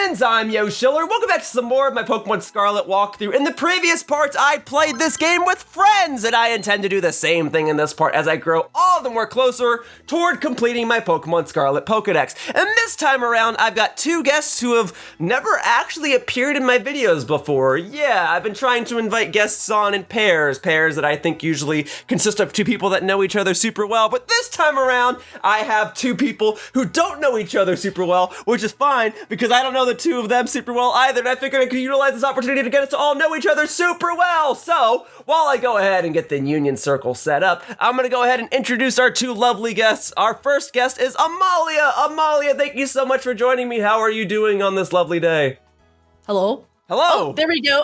Unions, I'm Yo Schiller. Welcome back to some more of my Pokemon Scarlet walkthrough. In the previous parts, I played this game with friends, and I intend to do the same thing in this part as I grow all the more closer toward completing my Pokemon Scarlet Pokedex. And this time around, I've got two guests who have never actually appeared in my videos before. Yeah, I've been trying to invite guests on in pairs that I think usually consist of two people that know each other super well, but this time around, I have two people who don't know each other super well, which is fine, because I don't know the two of them super well either, and I figured I could utilize this opportunity to get us to all know each other super well. So, while I go ahead and get the Union Circle set up, I'm gonna go ahead and introduce our two lovely guests. Our first guest is Amalia. Amalia, thank you so much for joining me. How are you doing on this lovely day? Hello? Hello! Oh, there we go.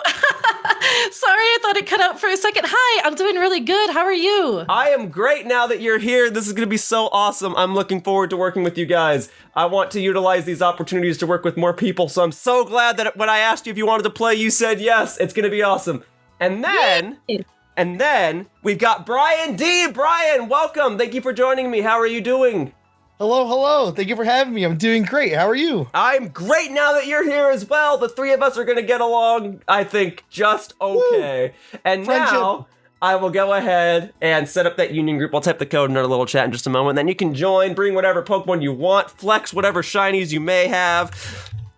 Sorry, I thought it cut out for a second. Hi, I'm doing really good. How are you? I am great now that you're here. This is going to be so awesome. I'm looking forward to working with you guys. I want to utilize these opportunities to work with more people, so I'm so glad that when I asked you if you wanted to play, you said yes. It's going to be awesome. And then we've got Brian D. Brian, welcome. Thank you for joining me. How are you doing? Hello. Thank you for having me. I'm doing great. How are you? I'm great now that you're here as well. The three of us are going to get along, I think, just okay. Woo. And Friendship. Now, I will go ahead and set up that union group. I'll type the code in our little chat in just a moment. Then you can join, bring whatever Pokemon you want, flex whatever shinies you may have.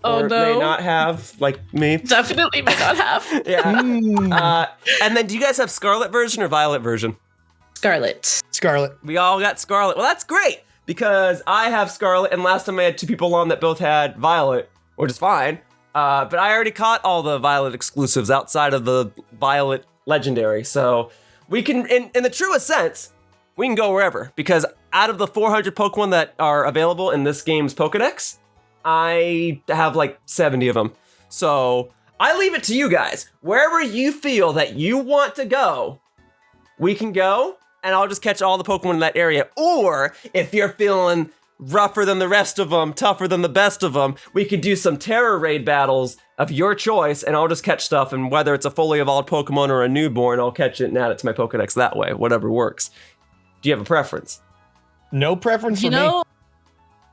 Oh, or no. may not have, like me. Definitely may not have. Yeah. And then do you guys have Scarlet version or Violet version? Scarlet. We all got Scarlet. Well, that's great, because I have Scarlet, and last time I had two people on that both had Violet, which is fine. But I already caught all the Violet exclusives outside of the Violet Legendary, so we can, in the truest sense, we can go wherever, because out of the 400 Pokemon that are available in this game's Pokedex, I have like 70 of them. So I leave it to you guys. Wherever you feel that you want to go, we can go, and I'll just catch all the Pokemon in that area. Or if you're feeling rougher than the rest of them, tougher than the best of them, we could do some Tera Raid battles of your choice, and I'll just catch stuff, and whether it's a fully evolved Pokemon or a newborn, I'll catch it and add it to my Pokedex that way, whatever works. Do you have a preference? No preference for me.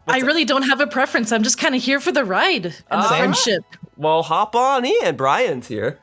I really don't have a preference. I'm just kind of here for the ride and the friendship. Well, hop on in. Brian's here.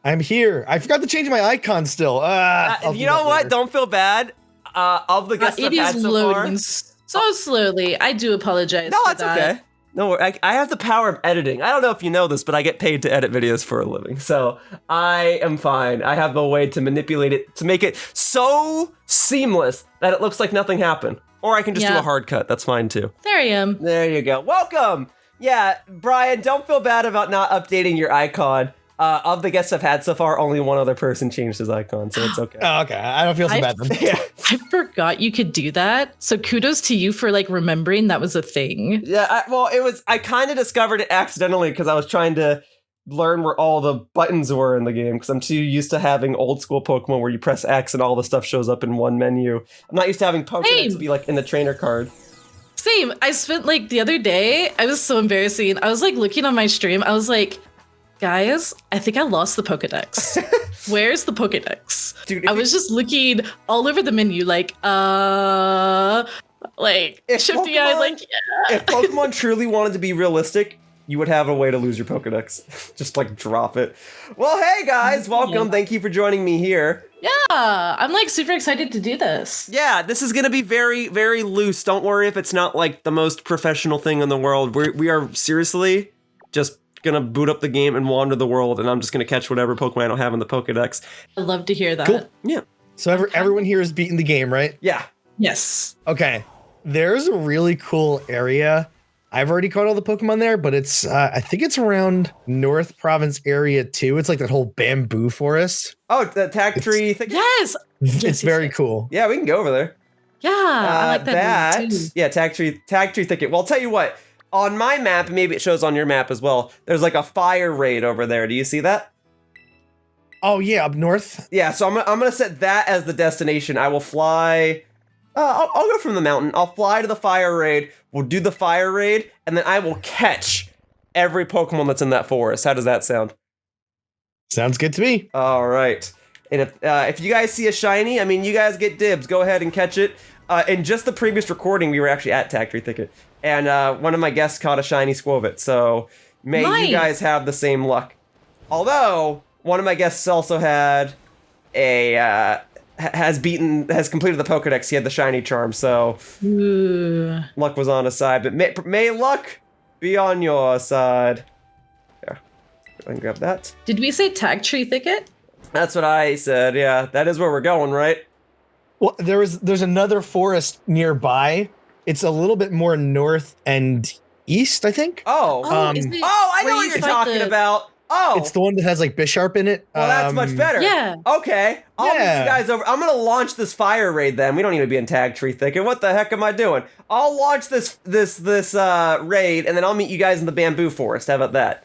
I'm here. I forgot to change my icon still. You know what? Later. Don't feel bad. Of the guests I've had so far. It is loading so slowly. I do apologize. No, it's okay. No, I have the power of editing. I don't know if you know this, but I get paid to edit videos for a living. So I am fine. I have a way to manipulate it to make it so seamless that it looks like nothing happened. Or I can just do a hard cut. That's fine too. There I am. There you go. Welcome. Yeah, Brian, don't feel bad about not updating your icon. Of the guests I've had so far, only one other person changed his icon, so it's okay. Oh, okay. I don't feel so bad then. Yeah. I forgot you could do that. So kudos to you for like remembering that was a thing. Yeah, I kind of discovered it accidentally because I was trying to learn where all the buttons were in the game, because I'm too used to having old school Pokemon where you press X and all the stuff shows up in one menu. I'm not used to having Pokedex be like in the trainer card. Same. I spent like the other day, I was so embarrassing. I was like looking on my stream. I was like, guys, I think I lost the Pokedex. Where's the Pokedex? Dude, I was just looking all over the menu, like shifty eyed, like, yeah. If Pokemon truly wanted to be realistic, you would have a way to lose your Pokedex. Just like drop it. Well, hey guys, welcome. Yeah. Thank you for joining me here. Yeah, I'm like super excited to do this. Yeah, this is gonna be very, very loose. Don't worry if it's not like the most professional thing in the world. We are seriously just gonna boot up the game and wander the world, and I'm just gonna catch whatever Pokemon I don't have in the Pokedex. I'd love to hear that. Cool. Yeah. So everyone here has beaten the game, right? Yeah. Yes. Okay. There's a really cool area. I've already caught all the Pokemon there, but it's I think it's around North Province area 2. It's like that whole bamboo forest. Oh, the tag tree thing? Yes. It's very cool. Yeah, we can go over there. Yeah, I like that too. Yeah, tag tree thicket. Well, I'll tell you what. On my map, maybe it shows on your map as well, there's like a fire raid over there. Do you see that? Oh yeah, up north. Yeah, so I'm gonna set that as the destination. I will fly. I'll go from the mountain. I'll fly to the fire raid. We'll do the fire raid, and then I will catch every Pokemon that's in that forest. How does that sound? Sounds good to me. All right. And if you guys see a shiny, I mean, you guys get dibs. Go ahead and catch it. In just the previous recording, we were actually at Tag Tree Thicket. And one of my guests caught a shiny Squovit, so may you guys have the same luck. Although, one of my guests also had has completed the Pokedex. He had the shiny charm, so luck was on his side. But may luck be on your side. Here, I can grab that. Did we say Tag Tree Thicket? That's what I said. Yeah, that is where we're going, right? Well, there's another forest nearby. It's a little bit more north and east, I think. Oh, I know what you're talking about. Oh, it's the one that has like Bisharp in it. Well, that's much better. Yeah. Okay. I'll meet you guys over. I'm gonna launch this fire raid then. We don't need to be in Tag Tree Thicket. What the heck am I doing? I'll launch this raid, and then I'll meet you guys in the bamboo forest. How about that?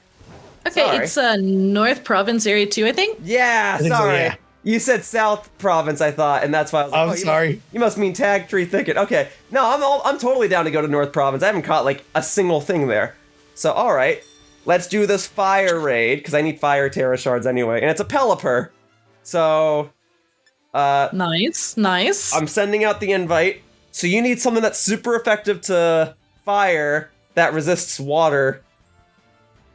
Okay, Sorry. it's North Province Area 2, I think. Yeah, I think sorry. so, yeah. You said South Province, I thought, and that's why I was like, I'm sorry. You must mean Tag Tree Thicket. Okay. No, I'm totally down to go to North Province. I haven't caught like a single thing there. So, all right. Let's do this fire raid, because I need fire Tera shards anyway. And it's a Pelipper. So, Nice. I'm sending out the invite. So you need something that's super effective to fire that resists water.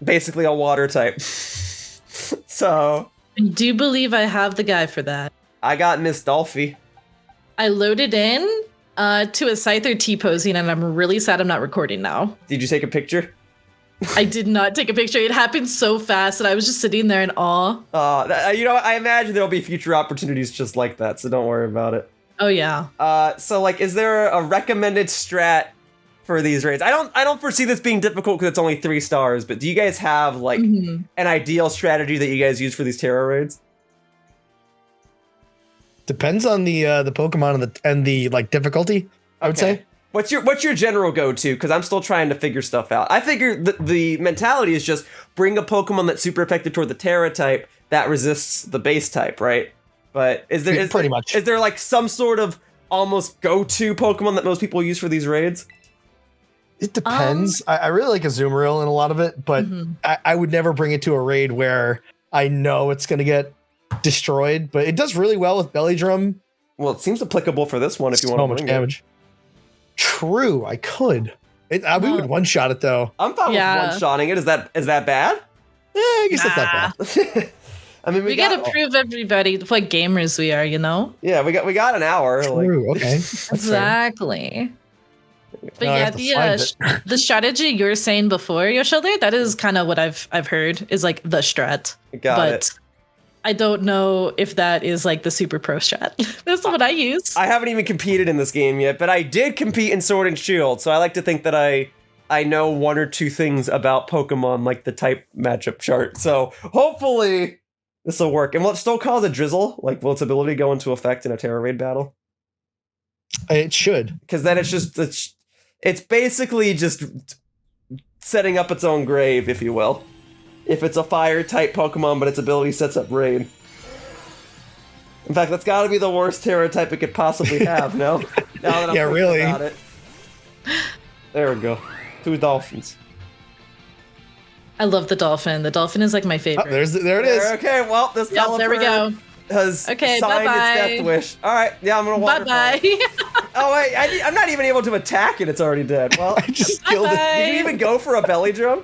Basically a water type. So, I do believe I have the guy for that. I got Miss Dolphy. I loaded in to a Scyther T-posing, and I'm really sad I'm not recording now. Did you take a picture? I did not take a picture. It happened so fast that I was just sitting there in awe. You know, I imagine there'll be future opportunities just like that, so don't worry about it. Oh yeah. So like, is there a recommended strat for these raids? I don't foresee this being difficult because it's only 3 stars, but do you guys have like an ideal strategy that you guys use for these Tera raids? Depends on the Pokemon and the like difficulty, I would say. What's your general go-to? Because I'm still trying to figure stuff out. I figure the mentality is just bring a Pokemon that's super effective toward the Tera type that resists the base type, right? But is there like some sort of almost go-to Pokemon that most people use for these raids? It depends. I really like Azumarill in a lot of it, but I would never bring it to a raid where I know it's going to get destroyed. But it does really well with Belly Drum. Well, it seems applicable for this one if you want to much bring damage. True, I could. We would one-shot it though. I'm fine with one-shotting it. Is that bad? Yeah, I guess that's not bad. I mean, we gotta prove everybody what gamers we are, you know? Yeah, we got an hour. True, okay. Exactly. But the strategy you were saying before, your shoulder, that is kind of what I've heard is like the strat. Got it. I don't know if that is like the super pro strat. That's what I use. I haven't even competed in this game yet, but I did compete in Sword and Shield, so I like to think that I know 1 or 2 things about Pokemon, like the type matchup chart. So hopefully this will work. And will it still cause a drizzle? Like, will its ability go into effect in a Tera Raid battle? It should. Because then it's basically just setting up its own grave, if you will. If it's a fire type Pokemon, but its ability sets up rain. In fact, that's got to be the worst Tera type it could possibly have. No, now that I'm thinking about it. There we go. 2 dolphins. I love the dolphin. The dolphin is like my favorite. Oh, there it is. Okay, well, this Pelipper there we go. Has signed bye-bye. its death wish. All right, yeah, I'm gonna waterfall. Bye-bye. Oh wait, I'm not even able to attack it. It's already dead. Well, I just killed it. Did you even go for a belly drum?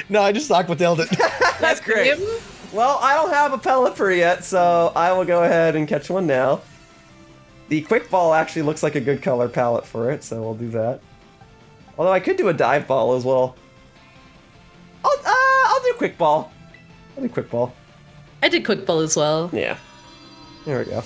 No, I just aquatailed it. That's great. Well, I don't have a Pelipper yet, so I will go ahead and catch one now. The Quick Ball actually looks like a good color palette for it, so we'll do that. Although I could do a Dive Ball as well. I'll do Quick Ball. I'll do Quick Ball. I did Quick Ball as well. Yeah. There we go.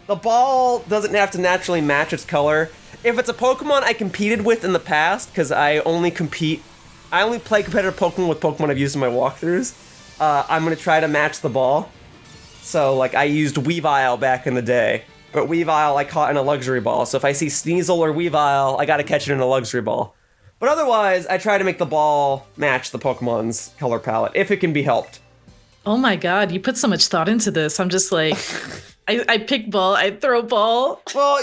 The ball doesn't have to naturally match its color. If it's a Pokemon I competed with in the past, because I only play competitive Pokemon with Pokemon I've used in my walkthroughs, I'm going to try to match the ball. So, like, I used Weavile back in the day, but Weavile I caught in a luxury ball. So if I see Sneasel or Weavile, I got to catch it in a luxury ball. But otherwise, I try to make the ball match the Pokemon's color palette, if it can be helped. Oh my god, you put so much thought into this. I'm just like, I pick ball, I throw ball. Well,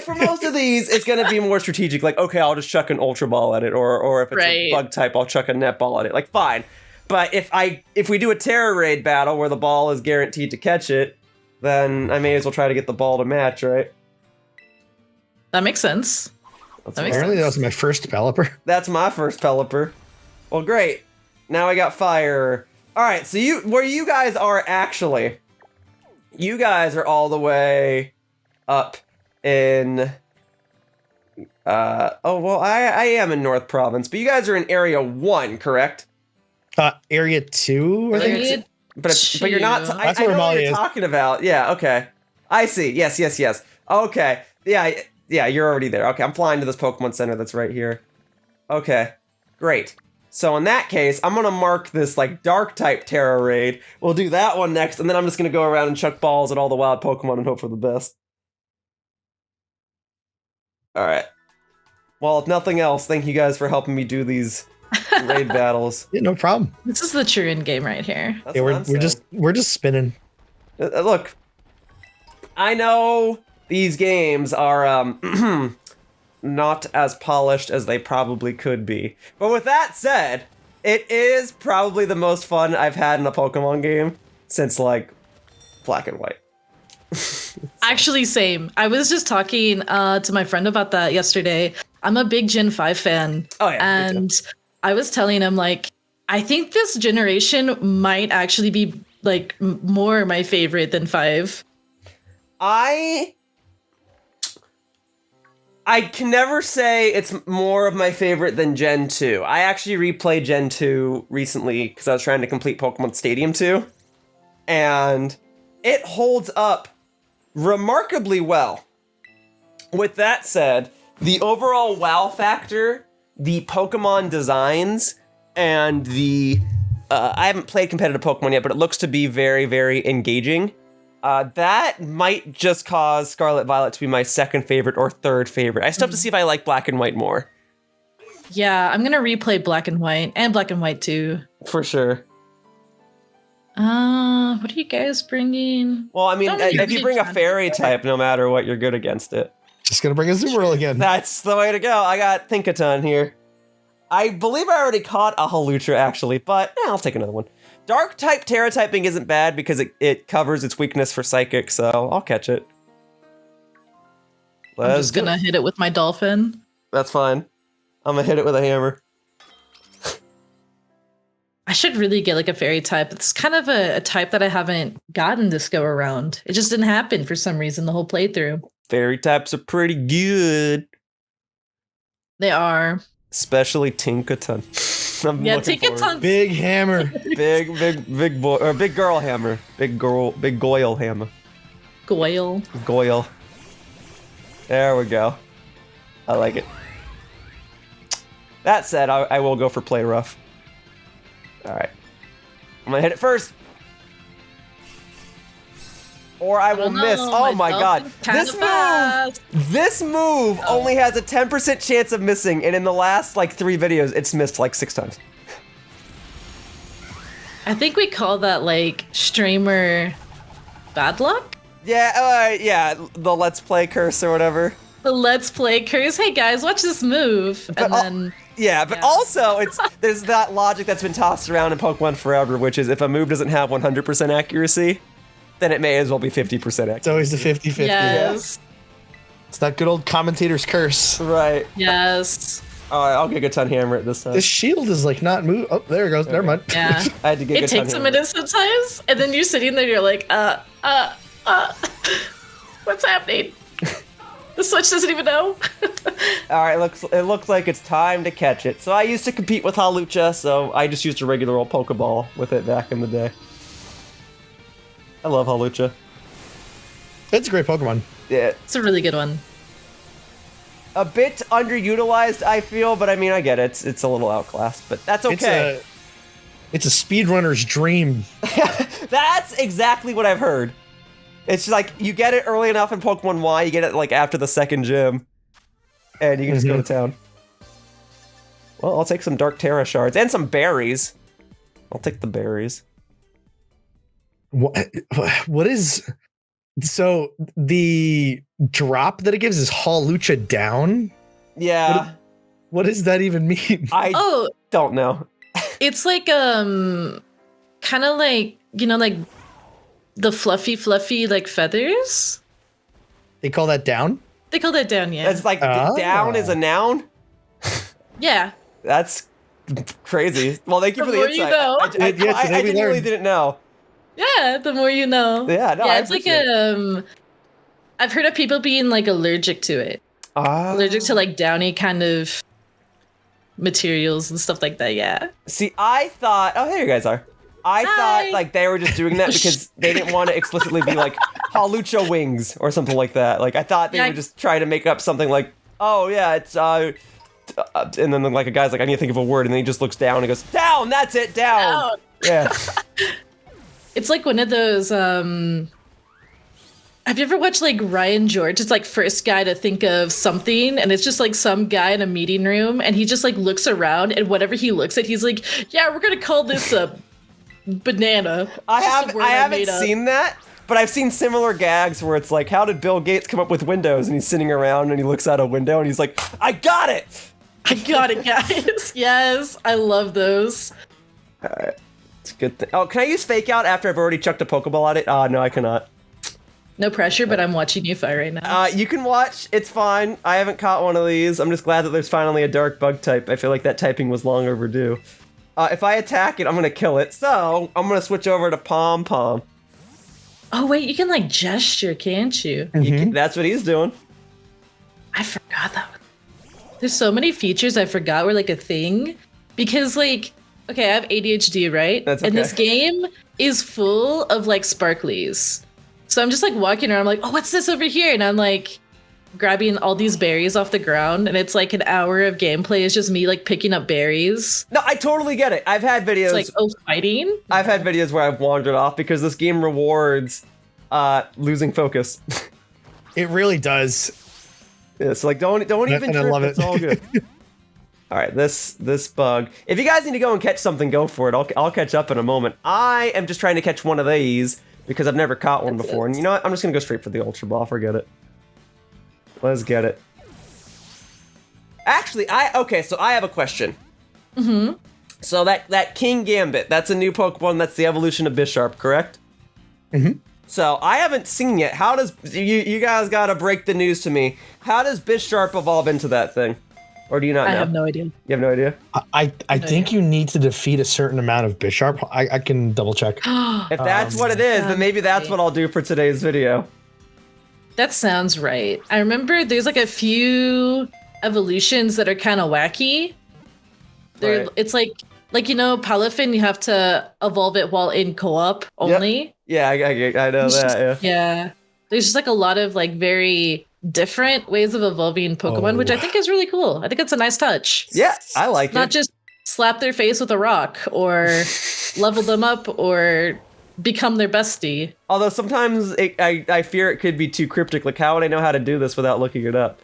for most of these, it's going to be more strategic. Like, okay, I'll just chuck an Ultra Ball at it, or if it's a bug type, I'll chuck a Net Ball at it. Like, fine. But if we do a Tera Raid battle where the ball is guaranteed to catch it, then I may as well try to get the ball to match, right? That makes sense. Apparently that was my first Pelipper. That's my first Pelipper. Well, great. Now I got fire. All right, so where you guys are actually, you guys are all the way up in. I am in North Province, but you guys are in Area 1, correct? Area 2, I think. But you're not. I know what you're talking about. Yeah. Okay. I see. Yes. Okay. Yeah. You're already there. Okay. I'm flying to this Pokemon Center that's right here. Okay. Great. So in that case, I'm gonna mark this like Dark type Tera Raid. We'll do that one next, and then I'm just gonna go around and chuck balls at all the wild Pokemon and hope for the best. All right. Well, if nothing else, thank you guys for helping me do these raid battles. Yeah, no problem. This is the true end game right here. Yeah, we're just spinning. Look, I know these games are not as polished as they probably could be. But with that said, it is probably the most fun I've had in a Pokemon game since like Black and White. Actually, same. I was just talking to my friend about that yesterday. I'm a big Gen 5 fan. Oh yeah. And I was telling him like, I think this generation might actually be like more my favorite than 5. I can never say it's more of my favorite than Gen 2. I actually replayed Gen 2 recently because I was trying to complete Pokemon Stadium 2. And it holds up remarkably well. With that said, the overall wow factor, the Pokemon designs, and the... I haven't played competitive Pokemon yet, but it looks to be very, very engaging. That might just cause Scarlet Violet to be my second favorite or third favorite. I still have to see if I like Black and White more. Yeah, I'm gonna replay Black and White and Black and White 2. For sure. What are you guys bringing? Well, I mean, if you bring a fairy type, no matter what, you're good against it. Just gonna bring a Zoomerl again. That's the way to go. I got Pincurchin here. I believe I already caught a Hawlucha, actually, but I'll take another one. Dark type Tera typing isn't bad because it covers its weakness for Psychic, so I'll catch it. I'm just gonna hit it with my Dolphin. That's fine. I'm gonna hit it with a hammer. I should really get like a fairy type. It's kind of a type that I haven't gotten this go around. It just didn't happen for some reason the whole playthrough. Fairy types are pretty good. They are. Especially Tinkaton. Yeah, Tinkaton. Big hammer. big boy, or big girl hammer. Big Goyle hammer. Goyle. There we go. I like it. That said, I will go for play rough. Alright. I'm gonna hit it first. Or I will miss. Oh my god. This move only has a 10% chance of missing, and in the last like 3 videos, it's missed like 6 times. I think we call that like streamer bad luck? Yeah, the Let's Play curse or whatever. The Let's Play curse. Hey guys, watch this move. And then also there's that logic that's been tossed around in Pokemon forever, which is if a move doesn't have 100% accuracy, then it may as well be 50% accurate. It's always the 50-50. Yes. It's that good old commentator's curse. Right. Yes. Alright, I'll get Gigaton Hammer it this time. This shield is like not move. Oh, there it goes. Okay. Never mind. Yeah. I had to get it takes a minute sometimes, and then you're sitting there, you're like, what's happening? The Switch doesn't even know. Alright, it looks like it's time to catch it. So I used to compete with Hawlucha, so I just used a regular old Pokeball with it back in the day. I love Hawlucha. It's a great Pokemon. Yeah. It's a really good one. A bit underutilized, I feel, but I mean, I get it. It's a little outclassed, but that's okay. It's a speedrunner's dream. That's exactly what I've heard. It's like, you get it early enough in Pokemon Y, you get it like after the second gym, and you can just go to town. Well, I'll take some Dark Tera shards, and some berries. I'll take the berries. What is... So, the drop that it gives is Hawlucha down? Yeah. What does that even mean? I don't know. It's like, kind of like, you know, like the fluffy, like feathers. They call that down? They call that down, yeah. It's like down is a noun? Yeah. That's crazy. Well, thank you for the insight. You know. I genuinely didn't know. Yeah, the more you know. Yeah, no, yeah, it's like I've heard of people being like allergic to it. Allergic to like downy kind of materials and stuff like that, yeah. See, I thought, oh, there you guys are. I thought like they were just doing that because they didn't want to explicitly be like Hawlucha wings or something like that. Like I thought they were just trying to make up something like, oh yeah, it's and then like a guy's like, I need to think of a word, and then he just looks down and goes, down, that's it, down. Yeah. It's like one of those have you ever watched like Ryan George? It's like first guy to think of something, and it's just like some guy in a meeting room, and he just like looks around, and whatever he looks at, he's like, yeah, we're gonna call this a banana. I haven't seen that, but I've seen similar gags where it's like, how did Bill Gates come up with Windows? And he's sitting around and he looks out a window and he's like, I got it! I got it, guys. Yes, I love those. All right, it's a good thing. Oh, can I use Fake Out after I've already chucked a Pokeball at it? No, I cannot. No pressure, but I'm watching you fight right now. You can watch. It's fine. I haven't caught one of these. I'm just glad that there's finally a dark bug type. I feel like that typing was long overdue. If I attack it, I'm going to kill it. So I'm going to switch over to Pom Pom. Oh, wait. You can, like, gesture, can't you? That's what he's doing. I forgot that one. There's so many features I forgot were, like, a thing. Because, like, okay, I have ADHD, right? That's okay. And this game is full of, like, sparklies. So I'm just like walking around, I'm like, oh, what's this over here? And I'm like grabbing all these berries off the ground, and it's like an hour of gameplay is just me like picking up berries. No, I totally get it. I've had videos it's like fighting. I've had videos where I've wandered off because this game rewards losing focus. It really does. Yeah, so like don't even trip. Love It's it. all good. All right, this bug. If you guys need to go and catch something, go for it. I'll catch up in a moment. I am just trying to catch one of these because I've never caught one before. And you know what? I'm just gonna go straight for the Ultra Ball. Forget it. Let's get it. Actually, so I have a question. So that King Gambit, that's a new Pokemon. That's the evolution of Bisharp, correct? So I haven't seen yet. How does you guys gotta break the news to me? How does Bisharp evolve into that thing? Or do you not know? I have no idea. You have no idea? I think you need to defeat a certain amount of Bisharp. I can double check. If that's what it is, then maybe that's what I'll do for today's video. That sounds right. I remember there's like a few evolutions that are kind of wacky. Right. It's like you know, Palafin, you have to evolve it while in co-op only. Yep. Yeah, I know that. Yeah. There's just like a lot of like very different ways of evolving Pokemon, which I think is really cool. I think it's a nice touch. Yeah, I like it. Not just slap their face with a rock or level them up or become their bestie. Although sometimes I fear it could be too cryptic. Like, how would I know how to do this without looking it up?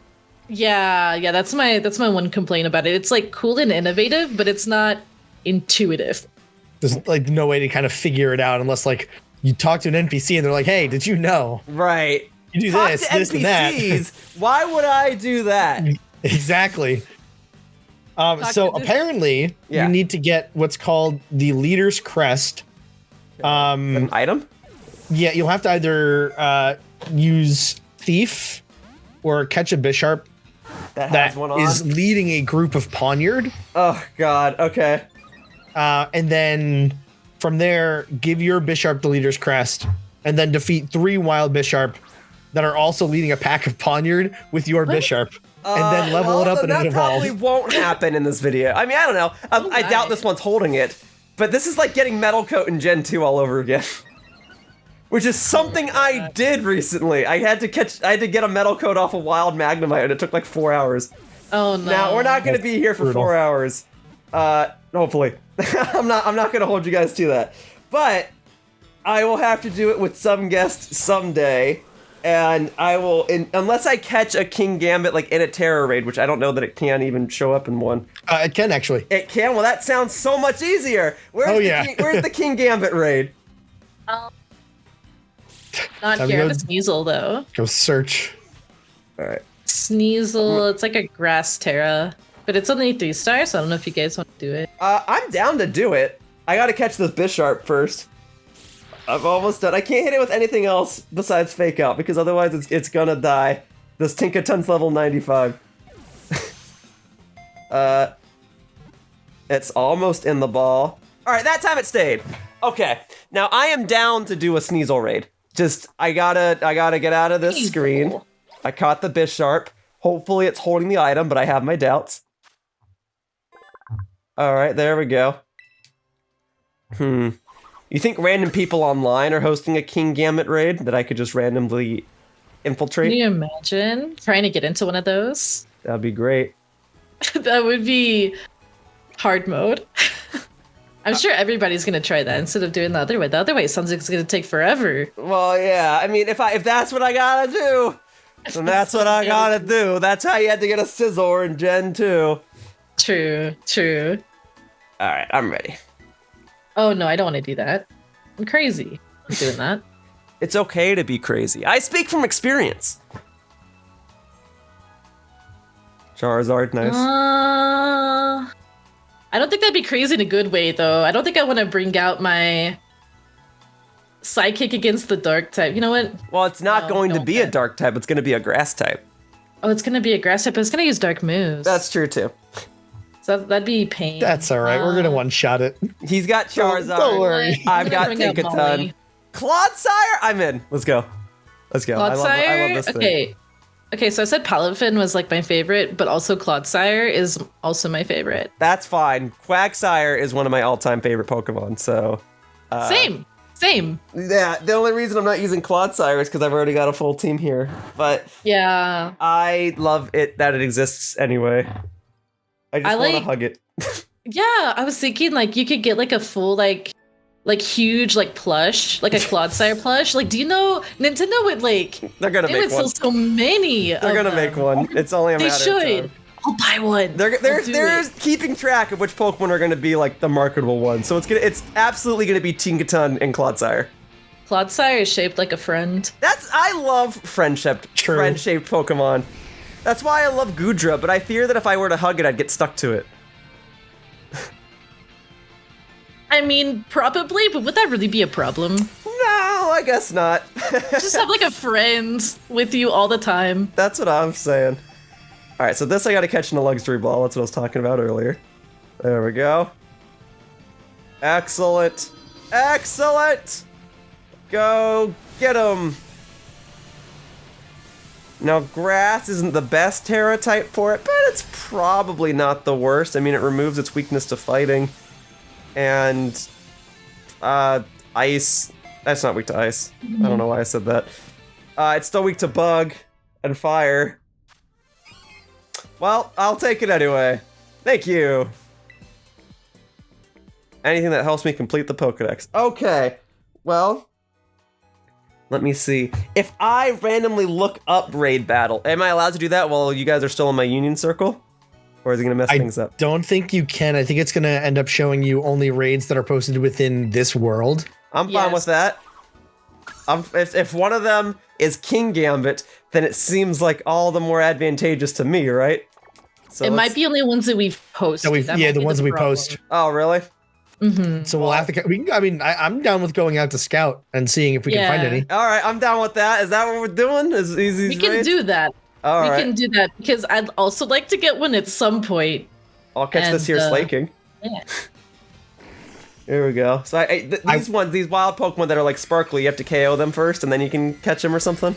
Yeah, that's my one complaint about it. It's like cool and innovative, but it's not intuitive. There's like no way to kind of figure it out unless like you talk to an NPC and they're like, hey, did you know? Right. You do Talk this, to this, NPCs. and that. Why would I do that? Exactly. So apparently you need to get what's called the Leader's Crest. An item? Yeah, you'll have to either use Thief or catch a Bisharp that has one on. Is leading a group of Poniard. Oh, God. Okay. And then from there, give your Bisharp the Leader's Crest and then defeat 3 wild Bisharp that are also leading a pack of Poniard with your Bisharp. And then level it up and it evolves. That probably won't happen in this video. I mean, I don't know. I doubt this one's holding it. But this is like getting Metal Coat in Gen 2 all over again. Which is something I did recently. I had to get a Metal Coat off a wild Magnemite and it took like 4 hours. Oh no. Now, we're not going to be here for 4 hours. Hopefully. I'm not going to hold you guys to that. But I will have to do it with some guest someday. And I will, unless I catch a King Gambit like in a Tera Raid, which I don't know that it can even show up in one. It can actually. It can? Well, that sounds so much easier. Where's the King Gambit Raid? Not here. I have a Sneasel, though. Go search. All right. Sneasel, it's like a grass Tera. But it's only 3 stars, so I don't know if you guys want to do it. I'm down to do it. I gotta catch this Bisharp first. I'm almost done. I can't hit it with anything else besides Fake Out, because otherwise it's gonna die. This Tinkaton's level 95. It's almost in the ball. All right, that time it stayed. Okay, now I am down to do a Sneasel raid. Just, I gotta get out of this screen. I caught the Bisharp. Hopefully it's holding the item, but I have my doubts. All right, there we go. You think random people online are hosting a King Gambit raid that I could just randomly infiltrate? Can you imagine trying to get into one of those? That'd be great. That would be hard mode. I'm sure everybody's gonna try that instead of doing the other way. The other way sounds like it's gonna take forever. Well, yeah. I mean, if that's what I gotta do, then that's what I gotta do. That's how you had to get a Scizor in Gen 2. True. All right, I'm ready. Oh no, I don't want to do that. I'm crazy. I'm doing that. It's okay to be crazy. I speak from experience. Charizard, nice. I don't think that'd be crazy in a good way, though. I don't think I want to bring out my Psychic against the Dark type. You know what? Well, it's not going to be a Dark type. It's going to be a Grass type. Oh, it's going to be a Grass type, but it's going to use Dark moves. That's true, too. So that'd be pain. That's all right. We're going to one-shot it. He's got Charizard. Don't worry. I've got Tinkaton. Clodsire? I'm in. Let's go. Clodsire? I love this thing. Okay, so I said Pelipper was like my favorite, but also Clodsire is also my favorite. That's fine. Quagsire is one of my all-time favorite Pokemon, so... Same. Yeah, the only reason I'm not using Clodsire is because I've already got a full team here. But yeah, I love it that it exists anyway. I just want to hug it. Yeah, I was thinking like you could get like a full like huge like plush, like a Clodsire plush. Like, do you know Nintendo would like they're gonna make one. Sell so many. They're gonna make one. It's only a matter of time. They should. I'll buy one. They're keeping track of which Pokemon are gonna be like the marketable ones. So it's absolutely gonna be Tinkaton and Clodsire. Clodsire is shaped like a friend. I love friend-shaped Pokemon. That's why I love Goodra, but I fear that if I were to hug it, I'd get stuck to it. I mean, probably, but would that really be a problem? No, I guess not. Just have like a friend with you all the time. That's what I'm saying. All right, so this I gotta catch in a luxury ball. That's what I was talking about earlier. There we go. Excellent. Go get him. Now, Grass isn't the best Tera type for it, but it's probably not the worst. I mean, it removes its weakness to fighting. And Ice, that's not weak to Ice. I don't know why I said that. It's still weak to Bug and Fire. Well, I'll take it anyway. Thank you. Anything that helps me complete the Pokedex. Okay, well, let me see. If I randomly look up Raid Battle, am I allowed to do that while you guys are still in my Union Circle? Or is it going to mess things up? I don't think you can. I think it's going to end up showing you only raids that are posted within this world. I'm fine with that. If one of them is King Gambit, then it seems like all the more advantageous to me, right? So it might be only ones that we've posted. The ones that we post. Oh, really? Mm-hmm. So we'll have to. I'm down with going out to scout and seeing if we can find any. All right, I'm down with that. Is that what we're doing? We can do that. All right. We can do that because I'd also like to get one at some point. I'll catch this here Slaking. Yeah. Here we go. So these wild Pokemon that are like sparkly, you have to KO them first, and then you can catch them or something.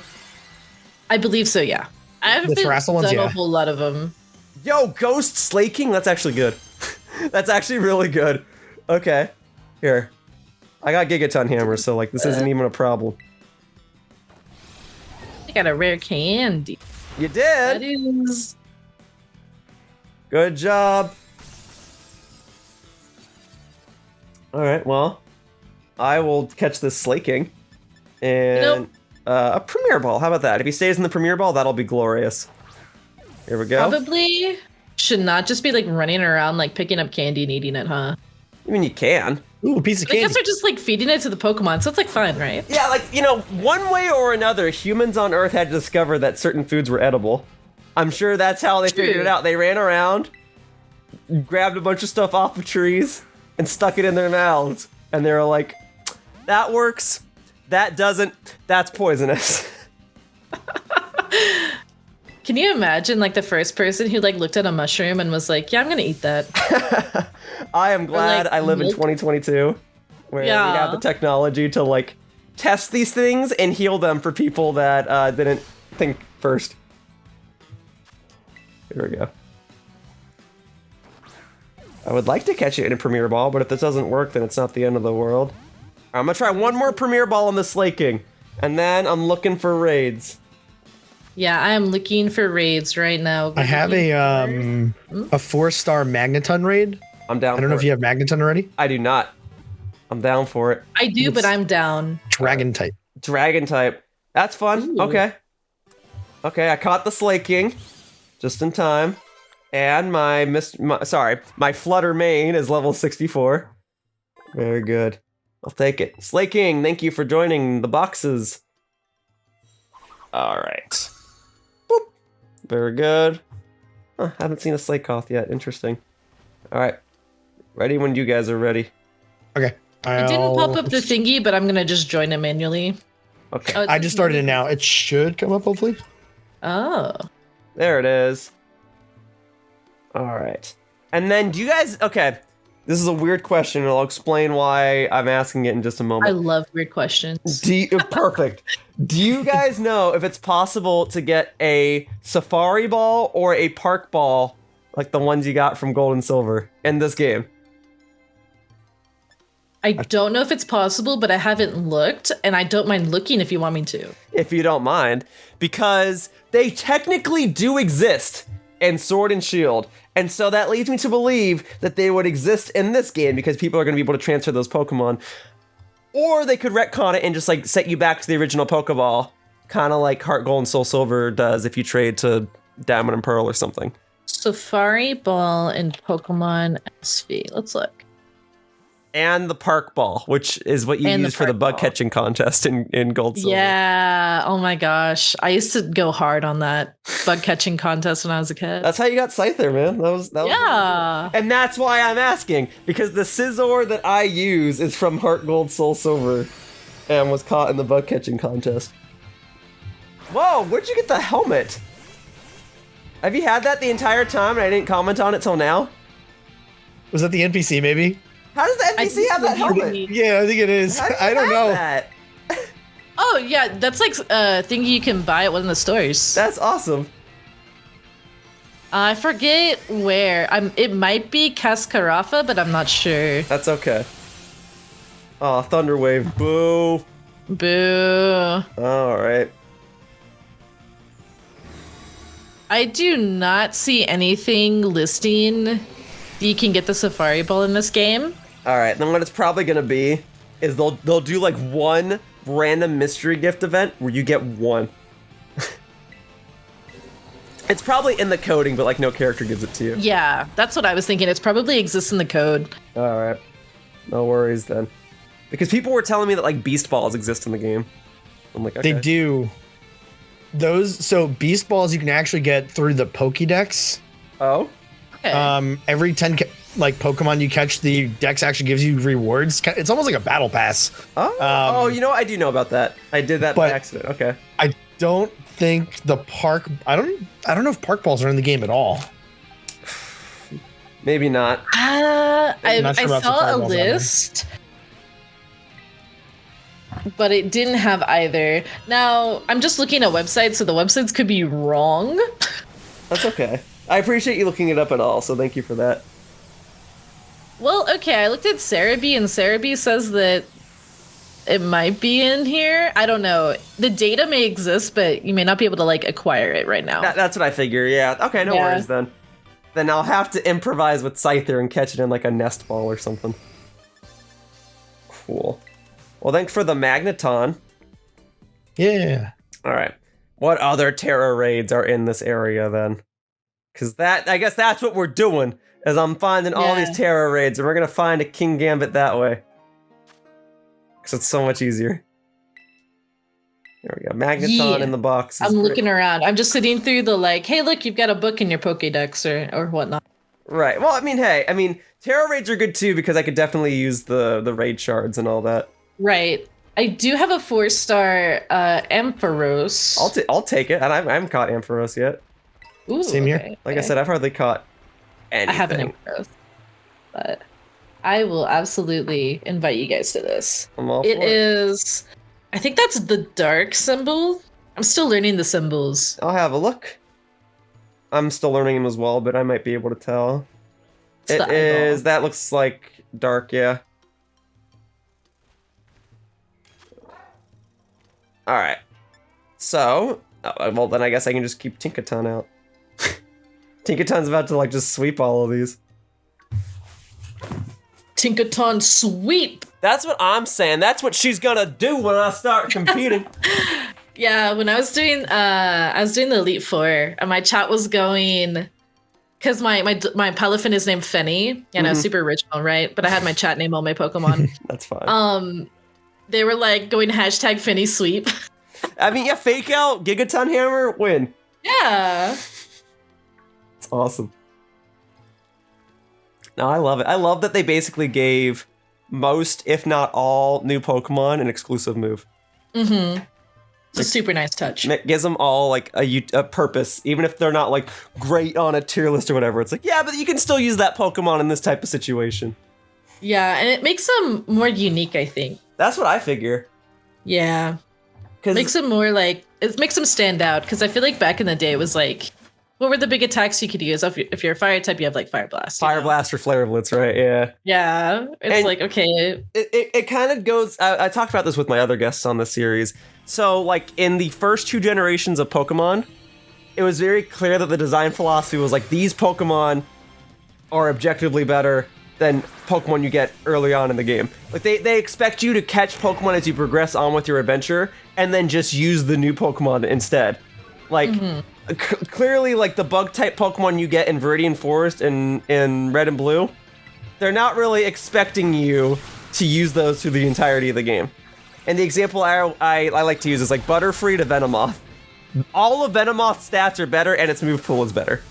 I believe so. Yeah. I haven't done a whole lot of them. Yo, Ghost Slaking. That's actually good. That's actually really good. Okay, here. I got Gigaton Hammers, so like this isn't even a problem. I got a rare candy. You did. That is. Good job. All right, well, I will catch this Slaking. And a Premier Ball, how about that? If he stays in the Premier Ball, that'll be glorious. Here we go. Probably should not just be like running around like picking up candy and eating it, huh? I mean, you can. Ooh, a piece of candy. I guess we're just like feeding it to the Pokemon, so it's like fine, right? Yeah, like, one way or another, humans on Earth had to discover that certain foods were edible. I'm sure that's how they figured it out. They ran around, grabbed a bunch of stuff off of trees, and stuck it in their mouths. And they were like, that works, that doesn't, that's poisonous. Can you imagine like the first person who like looked at a mushroom and was like, yeah, I'm gonna eat that. I am glad like, I live in 2022 where we have the technology to like test these things and heal them for people that didn't think first. Here we go. I would like to catch it in a Premier Ball, but if this doesn't work, then it's not the end of the world. I'm gonna try one more Premier Ball on the Slaking, and then I'm looking for raids. Yeah, I am looking for raids right now. I have a 4-star Magneton raid. I'm down. I don't know if you have Magneton already. I do not. I'm down for it. I do, but I'm down. Dragon type. Dragon type. That's fun. Ooh. Okay. Okay, I caught the Slaking just in time. And my Flutter main is level 64. Very good. I'll take it. Slaking, thank you for joining the boxes. All right. Boop. Very good. Huh, haven't seen a Slakoth yet. Interesting. All right. Ready when you guys are ready. Okay. It didn't pop up the thingy, but I'm going to just join it manually. Okay. Oh, I just started it now. It should come up, hopefully. Oh. There it is. All right. And then do you guys... Okay. This is a weird question, and I'll explain why I'm asking it in just a moment. I love weird questions. Perfect. Do you guys know if it's possible to get a Safari Ball or a Park Ball, like the ones you got from Gold and Silver, in this game? I don't know if it's possible, but I haven't looked, and I don't mind looking if you want me to. If you don't mind, because they technically do exist in Sword and Shield, and so that leads me to believe that they would exist in this game because people are going to be able to transfer those Pokemon. Or they could retcon it and just like set you back to the original Pokeball, kind of like Heart Gold and Soul Silver does if you trade to Diamond and Pearl or something. Safari Ball and Pokemon SV. Let's look. And the Park Ball, which is what you use for the bug catching contest in Gold Silver. Yeah. Oh my gosh. I used to go hard on that bug catching contest when I was a kid. That's how you got Scyther, man. That was yeah. And that's why I'm asking, because the Scizor that I use is from Heart Gold Soul Silver and was caught in the bug catching contest. Whoa, where'd you get the helmet? Have you had that the entire time and I didn't comment on it till now? Was that the NPC, maybe? How does the NPC have that helmet? Yeah, I think it is. I don't know. That? Oh, yeah. That's like a thing you can buy at one of the stores. That's awesome. I forget where. It might be Cascarafa, but I'm not sure. That's okay. Oh, Thunder Wave. Boo. Boo. All right. I do not see anything listing you can get the Safari Ball in this game. All right, then what it's probably gonna be is they'll do like one random mystery gift event where you get one. It's probably in the coding, but like no character gives it to you. Yeah, that's what I was thinking. It's probably exists in the code. All right, no worries then. Because people were telling me that like Beast Balls exist in the game. I'm like, okay. They do. So Beast Balls you can actually get through the Pokedex. Oh. Okay. Every 10 Pokemon you catch, the Dex actually gives you rewards. It's almost like a battle pass. Oh, you know what? I do know about that. I did that by accident. Okay. I don't think the park. I don't know if Park Balls are in the game at all. Maybe not. I saw a list, but it didn't have either. Now I'm just looking at websites, so the websites could be wrong. That's okay. I appreciate you looking it up at all, so thank you for that. Well, okay, I looked at Cerebi, and Cerebi says that it might be in here. I don't know. The data may exist, but you may not be able to, like, acquire it right now. That's what I figure, yeah. Okay, no worries then. Then I'll have to improvise with Scyther and catch it in, like, a nest ball or something. Cool. Well, thanks for the Magneton. Yeah. All right. What other Tera Raids are in this area, then? Because I guess that's what we're doing, is I'm finding all these Tera Raids, and we're going to find a King Gambit that way. Because it's so much easier. There we go. Magneton in the box. I'm looking around. I'm just sitting through the, like, hey, look, you've got a book in your Pokedex or whatnot. Right. Well, I mean, hey, Tera Raids are good, too, because I could definitely use the raid shards and all that. Right. I do have a 4-star Ampharos. I'll take it, and I haven't caught Ampharos yet. Ooh, Same here. Like I said, I've hardly caught anything. I have an Ampharos, but I will absolutely invite you guys to this. I'm all It for it. is, I think that's the dark symbol. I'm still learning the symbols. I'll have a look. I'm still learning them as well, but I might be able to tell. It's the eyeball. That looks like dark, yeah. Alright. So, well then I guess I can just keep Tinkaton out. Tinkaton's about to like just sweep all of these. Tinkaton sweep. That's what I'm saying. That's what she's gonna do when I start competing. Yeah, when I was doing the Elite Four, and my chat was going, because my Pelipper is named Fenny, you know, super original, right? But I had my chat name all my Pokemon. That's fine. They were like going hashtag Fenny sweep. I mean, yeah, fake out, Gigaton Hammer, win. Yeah. It's awesome. No, I love it. I love that they basically gave most, if not all, new Pokemon an exclusive move. Mm-hmm. It's a super nice touch. It gives them all like a purpose, even if they're not like great on a tier list or whatever. It's like, yeah, but you can still use that Pokemon in this type of situation. Yeah, and it makes them more unique, I think. That's what I figure. Yeah. Makes them more like, it makes them stand out, because I feel like back in the day it was like, what were the big attacks you could use? If you're a fire type, you have like Fire Blast. Fire Blast or Flare Blitz, right? Yeah. Yeah. It's And like, okay. It kind of goes, I talked about this with my other guests on this series. So, like, in the first 2 generations of Pokemon, it was very clear that the design philosophy was like, these Pokemon are objectively better than Pokemon you get early on in the game. Like, they expect you to catch Pokemon as you progress on with your adventure, and then just use the new Pokemon instead. Like, clearly, like, the Bug-type Pokemon you get in Viridian Forest and in Red and Blue, they're not really expecting you to use those through the entirety of the game. And the example I like to use is, like, Butterfree to Venomoth. All of Venomoth's stats are better, and its move pool is better.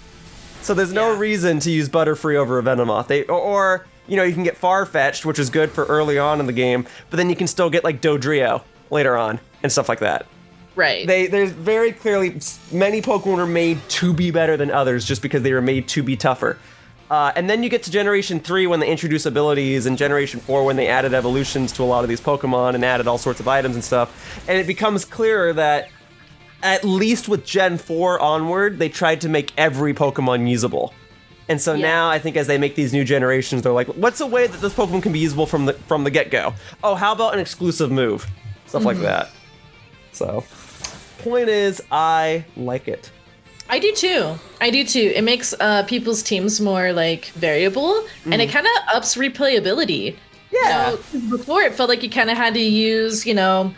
So there's no reason to use Butterfree over a Venomoth. Or, you know, you can get Farfetch'd, which is good for early on in the game, but then you can still get, like, Dodrio later on, and stuff like that. Right. There's very clearly, many Pokemon are made to be better than others just because they were made to be tougher. And then you get to Generation 3 when they introduce abilities, and Generation 4 when they added evolutions to a lot of these Pokemon and added all sorts of items and stuff. And it becomes clearer that, at least with Gen 4 onward, they tried to make every Pokemon usable. And so now, I think as they make these new generations, they're like, what's a way that this Pokemon can be usable from the get-go? Oh, how about an exclusive move? Stuff like that. So, point is, I like it. I do too. It makes people's teams more like variable, and it kind of ups replayability. Yeah. You know, before it felt like you kind of had to use, you know,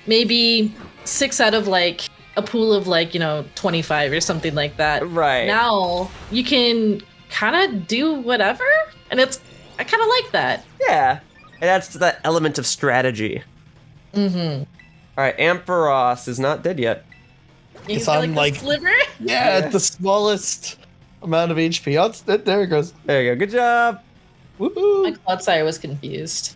maybe 6 out of like a pool of like, you know, 25 or something like that. Right. Now you can kind of do whatever, and I kind of like that. Yeah. It adds to that element of strategy. Mm-hmm. All right, Ampharos is not dead yet. It's got, on, a like- sliver. Yeah, the smallest amount of HP. Oh, there it goes. There you go. Good job. Woohoo! My Clodsire was confused.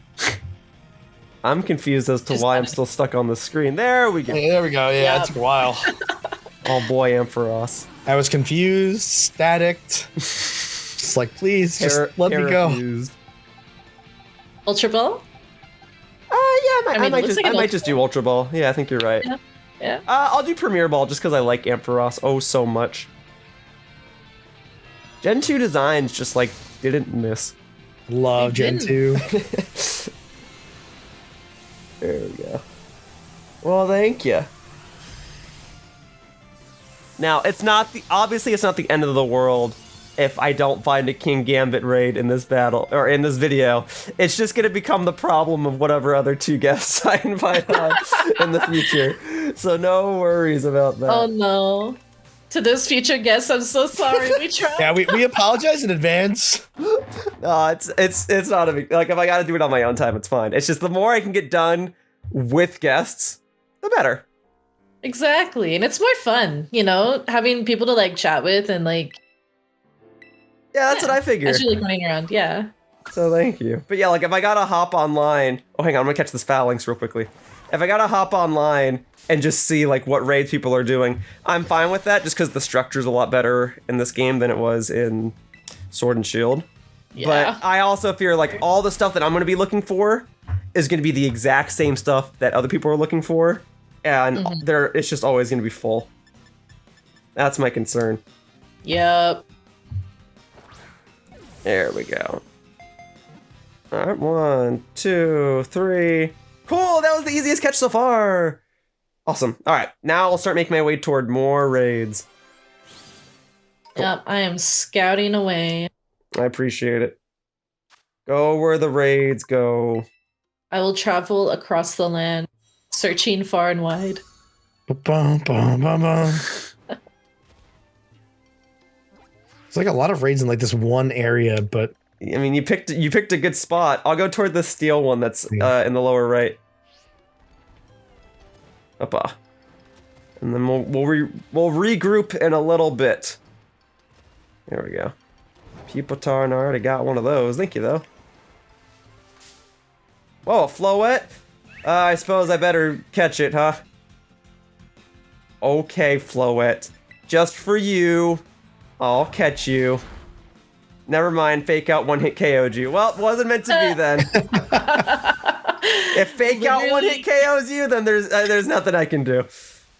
I'm confused as to Just why I'm kinda- still stuck on the screen. There we go. Hey, there we go. Yeah, Yeah. it took a while. Oh boy, Ampharos. I was confused, staticked. Just like, please, just let me go. Confused. Ultra Ball. Yeah, I I mean, might it looks just, like an I might just do Ultra Ball. Yeah, I think you're right. Yeah. I'll do Premier Ball just because I like Ampharos so much. Gen 2 designs just like didn't miss. Love Gen 2. There we go. Well, thank you. Now, obviously it's not the end of the world if I don't find a King Gambit raid in this battle, or in this video. It's just gonna become the problem of whatever other 2 guests I invite on in the future. So no worries about that. Oh no. To those future guests, I'm so sorry. We tried. Yeah, we apologize in advance. No, it's not a big, like, if I gotta do it on my own time, it's fine. It's just the more I can get done with guests, the better. Exactly. And it's more fun, you know, having people to like chat with and like. Yeah, that's what I figured. Actually like running around, yeah. So thank you. But yeah, like if I gotta hop online, oh hang on, I'm gonna catch this Falinks real quickly. if I gotta hop online and just see like what raids people are doing, I'm fine with that just because the structure's a lot better in this game than it was in Sword and Shield. Yeah. But I also fear like all the stuff that I'm gonna be looking for is gonna be the exact same stuff that other people are looking for, and it's just always gonna be full. That's my concern. Yep. There we go. All right, 1, 2, 3. Cool, that was the easiest catch so far. Awesome. All right, now I'll start making my way toward more raids. Cool. Yep, I am scouting away. I appreciate it. Go where the raids go. I will travel across the land, searching far and wide. Bum, bum, bum, bum. It's like a lot of raids in like this one area, but I mean, you picked a good spot. I'll go toward the steel one that's in the lower right. Uppa. And then we'll regroup in a little bit. There we go. Pupitar, I already got one of those. Thank you, though. Whoa, a Floette? I suppose I better catch it, huh? Okay, Floette. Just for you. I'll catch you. Never mind, Fake Out one-hit KO'd you. Well, it wasn't meant to be then. If Fake Out one-hit KOs you, then there's nothing I can do.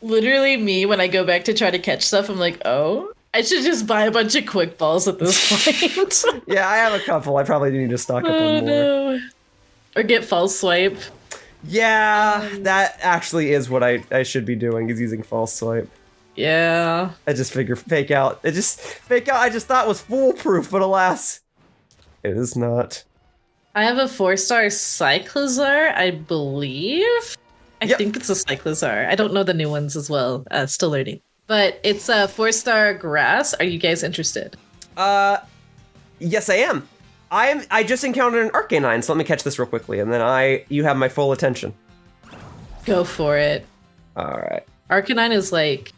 Literally me, when I go back to try to catch stuff, I'm like, oh, I should just buy a bunch of quick balls at this point. Yeah, I have a couple. I probably need to stock up on more. No. Or get false swipe. Yeah, that actually is what I should be doing, is using false swipe. Yeah. I just figure Fake Out I just thought was foolproof, but alas, it is not. I have a 4-star Cyclizar, I believe. I think it's a Cyclizar. I don't know the new ones as well. Still learning. But it's a 4-star grass. Are you guys interested? Yes, I am. I just encountered an Arcanine, so let me catch this real quickly, and then you have my full attention. Go for it. All right. Arcanine is like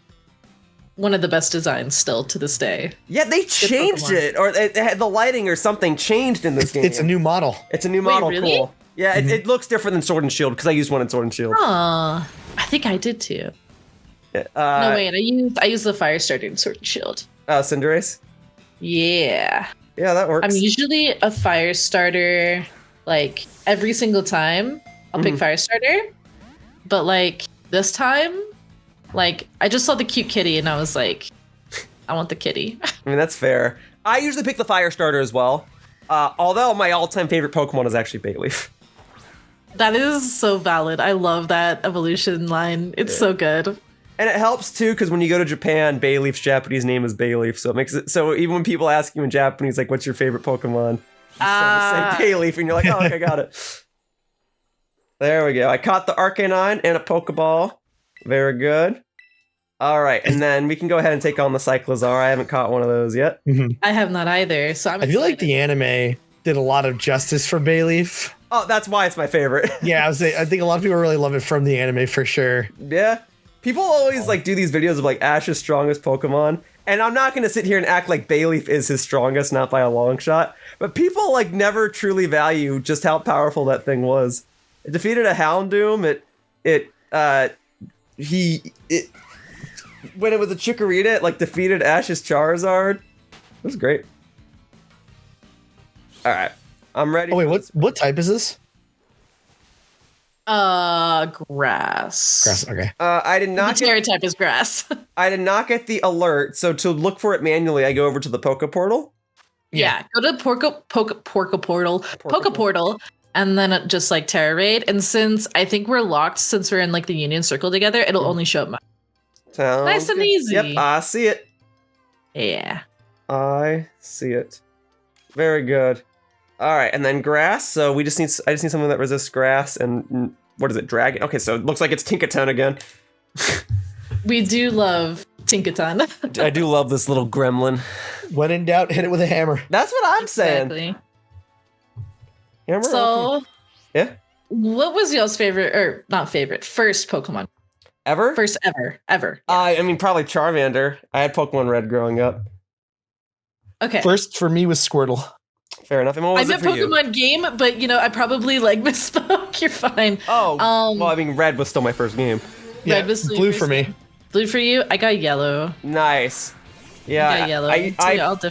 one of the best designs still to this day. Yeah, they changed it, or it had the lighting or something changed in this game. It's a new model. It's a new model. Really? Cool. Yeah, it looks different than Sword and Shield because I used one in Sword and Shield. Aw, I think I did too. No, wait, I used the fire starter in Sword and Shield. Cinderace? Yeah. Yeah, that works. I'm usually a fire starter, like, every single time I'll pick fire starter. But, like, this time, like, I just saw the cute kitty and I was like, I want the kitty. I mean, that's fair. I usually pick the fire starter as well. Although my all-time favorite Pokemon is actually Bayleaf. That is so valid. I love that evolution line. It's so good. And it helps too, because when you go to Japan, Bayleaf's Japanese name is Bayleaf, so it makes it so even when people ask you in Japanese, like, "What's your favorite Pokemon?" You say Bayleaf, and you're like, "Oh, okay, got it." There we go. I caught the Arcanine and a Pokeball. Very good. All right, and then we can go ahead and take on the Cyclizar. I haven't caught one of those yet. I have not either, so I'm I feel like the anime did a lot of justice for Bayleaf. Oh, that's why it's my favorite. Yeah, I think a lot of people really love it from the anime for sure. Yeah. People always like do these videos of like Ash's strongest Pokemon, and I'm not going to sit here and act like Bayleaf is his strongest, not by a long shot, but people like never truly value just how powerful that thing was. It defeated a Houndoom, when it was a Chikorita, it like defeated Ash's Charizard. It was great. All right, I'm ready. Oh wait, what type is this? Grass. Grass. Okay. I did not. The Tera type is grass. I did not get the alert, so to look for it manually, I go over to the Poke Portal. Yeah, go to Poke Portal, and then it just like Tera Raid. And since I think we're locked, since we're in like the Union Circle together, it'll only show up mine. Sounds nice and good. easy. Yep, I see it. Yeah. I see it. Very good. All right, and then grass. So I just need something that resists grass and what is it? Dragon. Okay, so it looks like it's Tinkaton again. We do love Tinkaton. I do love this little gremlin. When in doubt, hit it with a hammer. That's what I'm saying. Exactly. Hammer. So, okay. Yeah. What was y'all's favorite, or not favorite, first Pokemon? Ever? First ever. I mean, probably Charmander. I had Pokemon Red growing up. Okay. First for me was Squirtle. Fair enough. And what was I it meant for you? Pokemon game, but I probably misspoke. You're fine. Oh, well, I mean, red was still my first game. Yeah, Red was blue for me. Blue for you. I got yellow. Nice. Yeah, I got yellow.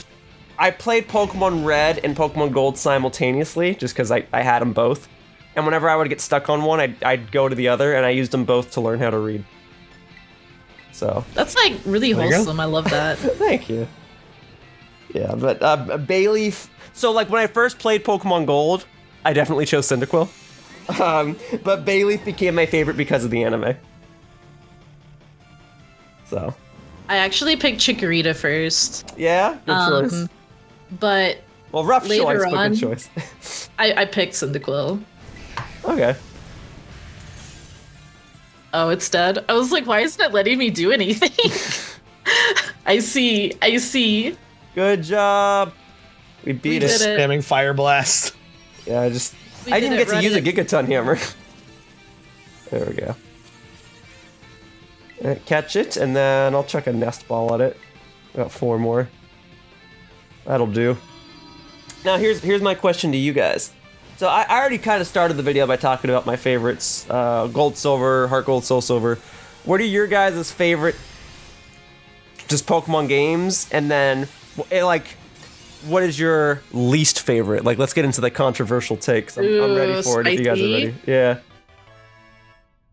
I played Pokemon Red and Pokemon Gold simultaneously, just because I had them both. And whenever I would get stuck on one, I'd go to the other, and I used them both to learn how to read. So that's like really wholesome. I love that. Thank you. Yeah, but Bayleaf. So like when I first played Pokemon Gold, I definitely chose Cyndaquil. But Bayleaf became my favorite because of the anime. So. I actually picked Chikorita first. Yeah, good choice. But well, rough later choice, on, but good choice. I picked Cyndaquil. Okay. Oh, it's dead. I was like, why isn't it letting me do anything? I see. Good job. We beat it. Spamming Fire Blast. Yeah, I didn't get to use a Gigaton Hammer. There we go. Catch it, and then I'll chuck a Nest Ball at it. Got 4 more. That'll do. Now here's my question to you guys. So I already kind of started the video by talking about my favorites. Gold, Silver, Heart Gold, Soul Silver. What are your guys' favorite just Pokemon games? And then, like, what is your least favorite? Like, let's get into the controversial takes. I'm ready for it if you guys are ready. Yeah.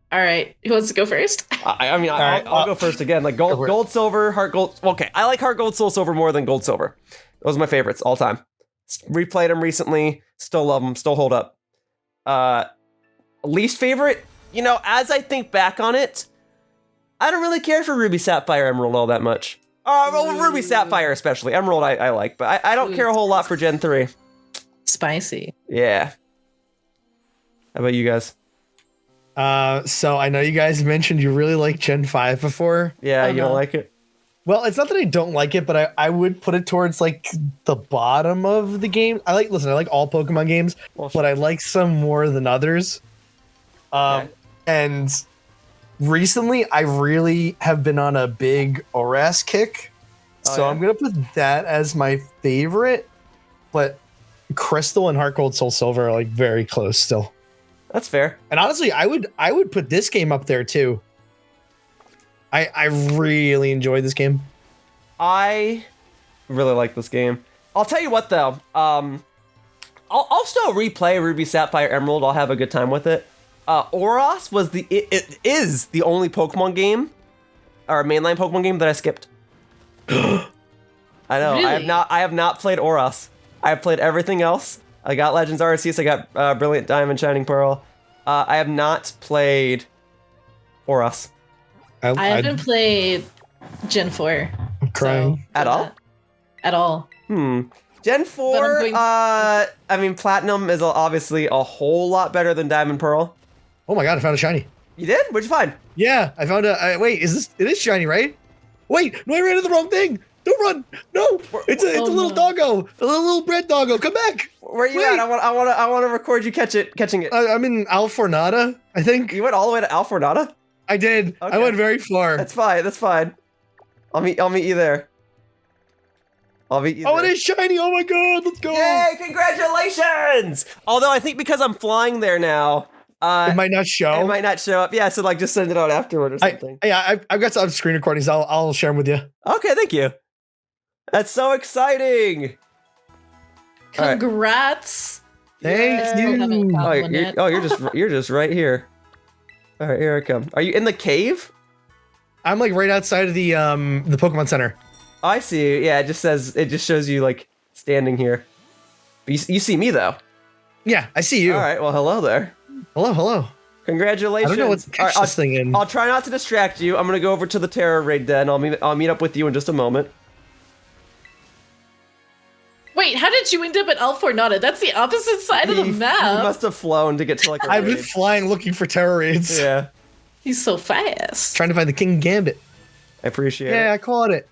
All right. Who wants to go first? I'll go first again. Like Gold, Silver, Heart Gold. Okay, I like Heart Gold, Soul Silver more than Gold, Silver. Those are my favorites all time. Replayed them recently. Still love them. Still hold up. Least favorite? As I think back on it, I don't really care for Ruby, Sapphire, Emerald all that much. Well, Ruby, Sapphire especially. Emerald I like, but I don't care a whole lot for Gen 3. Spicy. Yeah. How about you guys? So I know you guys mentioned you really like Gen 5 before. Yeah, you don't like it? Well, it's not that I don't like it, but I would put it towards like the bottom of the game. I like all Pokemon games, but I like some more than others. And recently I really have been on a big ORAS kick. I'm going to put that as my favorite, but Crystal and Heart Gold, Soul Silver are like very close still. That's fair. And honestly, I would put this game up there too. I really enjoyed this game. I really like this game. I'll tell you what though. I'll still replay Ruby, Sapphire, Emerald. I'll have a good time with it. Oros was it is the only Pokemon game or mainline Pokemon game that I skipped. I know. Really? I have not played Oros. I have played everything else. I got Legends Arceus. I got Brilliant Diamond, Shining Pearl. I have not played Oros. I haven't played Gen 4. I'm crying. At all? At all. Gen 4, Platinum is obviously a whole lot better than Diamond Pearl. Oh my god, I found a shiny. You did? What'd you find? Yeah, I found wait, it is shiny, right? Wait, no, I ran into the wrong thing. Don't run. No, it's a little doggo. A little red doggo. Come back. Where are you at? I want to record you catching it. I'm in Alfornada, I think. You went all the way to Alfornada? I did. Okay. I went very far. That's fine. I'll meet you there. Oh, it is shiny. Oh my god, let's go. Yay, congratulations. Although I think because I'm flying there now, it might not show. It might not show up. Yeah, so like just send it out afterward or something. I've got some screen recordings. I'll share them with you. Okay, thank you. That's so exciting. Congrats. Thank you. You're just right here. All right, here I come. Are you in the cave? I'm like right outside of the Pokemon Center. Oh, I see you. Yeah, it just shows you like standing here. But you see me though. Yeah, I see you. All right. Well, hello there. Hello. Congratulations. I don't know what to catch this thing in. I'll try not to distract you. I'm gonna go over to the Tera Raid den. I'll meet up with you in just a moment. Wait, how did you end up at Alfornada? That's the opposite side of the map. You must have flown to get to like a I've been flying looking for Tera Raids. Yeah. He's so fast. Trying to find the King Gambit. I appreciate it. Yeah, I caught it.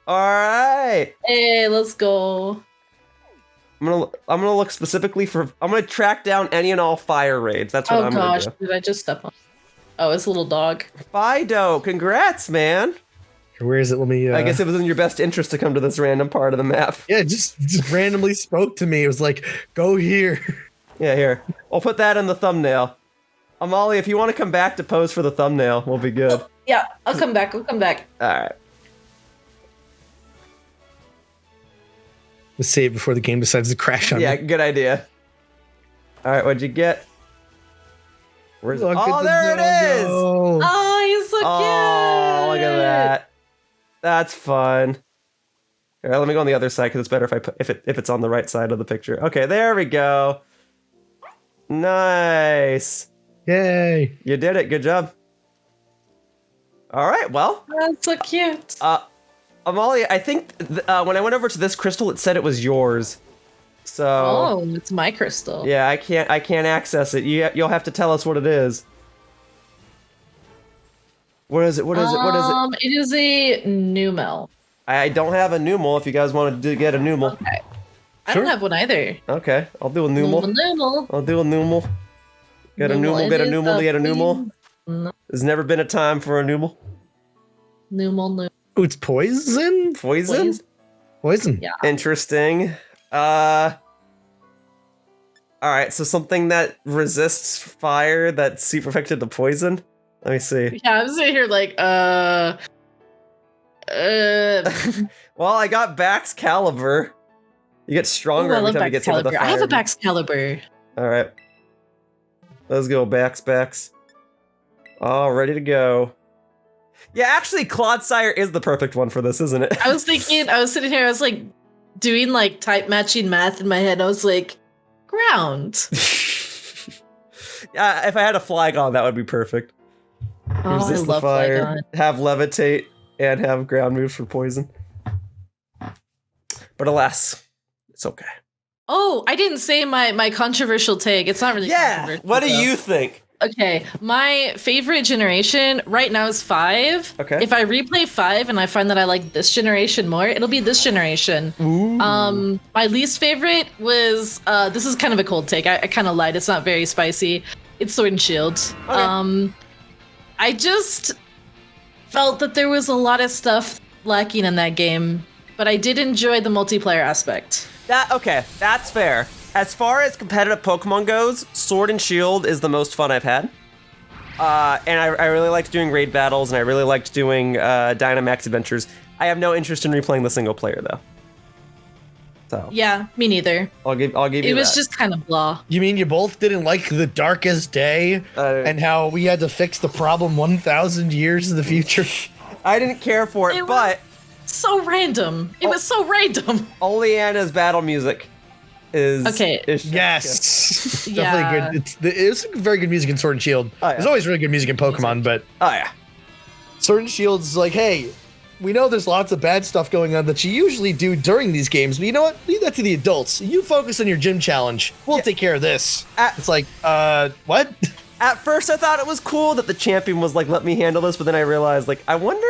All right. Hey, let's go. I'm gonna look specifically for. I'm gonna track down any and all fire raids. That's what I'm gonna do. Did I just step on? Oh, it's a little dog. Fido, congrats, man. Where is it? Let me. I guess it was in your best interest to come to this random part of the map. Yeah, it just randomly spoke to me. It was like, go here. Yeah, here. I'll put that in the thumbnail. Amalia, if you want to come back to pose for the thumbnail, we'll be good. Yeah, I'll come back. All right. Let's save before the game decides to crash on me. Yeah, good idea. All right, what'd you get? Where's it? Oh, there it is! Oh, he's so cute! Oh, look at that. That's fun. Here, let me go on the other side because it's better if it's on the right side of the picture. Okay, there we go. Nice. Yay. You did it. Good job. All right, well. That's so cute. Amalia, I think when I went over to this crystal, it said it was yours. So. Oh, it's my crystal. Yeah, I can't access it. You'll have to tell us what it is. What is it? What is it? It is a Numel. I don't have a Numel. If you guys want to get a Numel. Okay. I don't have one either. Okay, I'll do a Numel. I'll do a Numel. Get a Numel. Get a Numel. Get a Numel. There's never been a time for a Numel. Numel. Oh, it's poison? Poison. Yeah. Interesting. All right, so something that resists fire that's super effective to poison. Let me see. Yeah, I'm sitting here like, Well, I got Baxcalibur. You get stronger every time you get hit with a fire. I have a Baxcalibur. All right. Let's go, Bax. All ready to go. Yeah, actually, Clodsire is the perfect one for this, isn't it? I was sitting here, I was like, doing like type matching math in my head. I was like, ground. Yeah, if I had a Flygon, that would be perfect. Oh, Resist I love the fire, Flygon. have Levitate, and have ground moves for poison. But alas, it's okay. Oh, I didn't say my controversial take. It's not really controversial. What do you think? Okay, my favorite generation right now is 5. Okay. If I replay 5 and I find that I like this generation more, it'll be this generation. Ooh. My least favorite was this is kind of a cold take. I kind of lied. It's not very spicy. It's Sword and Shield. Okay. I just felt that there was a lot of stuff lacking in that game, but I did enjoy the multiplayer aspect. That's fair. As far as competitive Pokemon goes, Sword and Shield is the most fun I've had. And I really liked doing raid battles, and I really liked doing Dynamax adventures. I have no interest in replaying the single player, though. So Yeah, me neither. I'll give you It was that. just kind of blah. You mean you both didn't like The Darkest Day and how we had to fix the problem 1,000 years in the future? I didn't care for it, but So random. It was so random. Oleana's battle music is Okay. Yes. Yeah. Definitely good. It's very good music in Sword and Shield. Oh, yeah. There's always really good music in Pokemon, but oh yeah. Sword and Shield's like, hey, we know there's lots of bad stuff going on that you usually do during these games, but you know what? Leave that to the adults. You focus on your gym challenge. We'll take care of this. It's like, what? At first, I thought it was cool that the champion was like, let me handle this, but then I realized, like, I wonder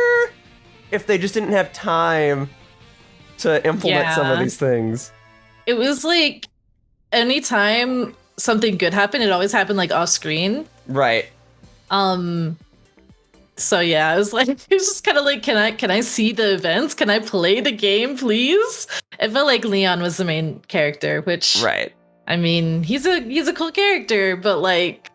if they just didn't have time to implement some of these things. It was like anytime something good happened, it always happened like off screen. Right. So yeah, I was like, it was just kind of like, can I see the events? Can I play the game, please? It felt like Leon was the main character, which Right. I mean, he's a cool character, but like,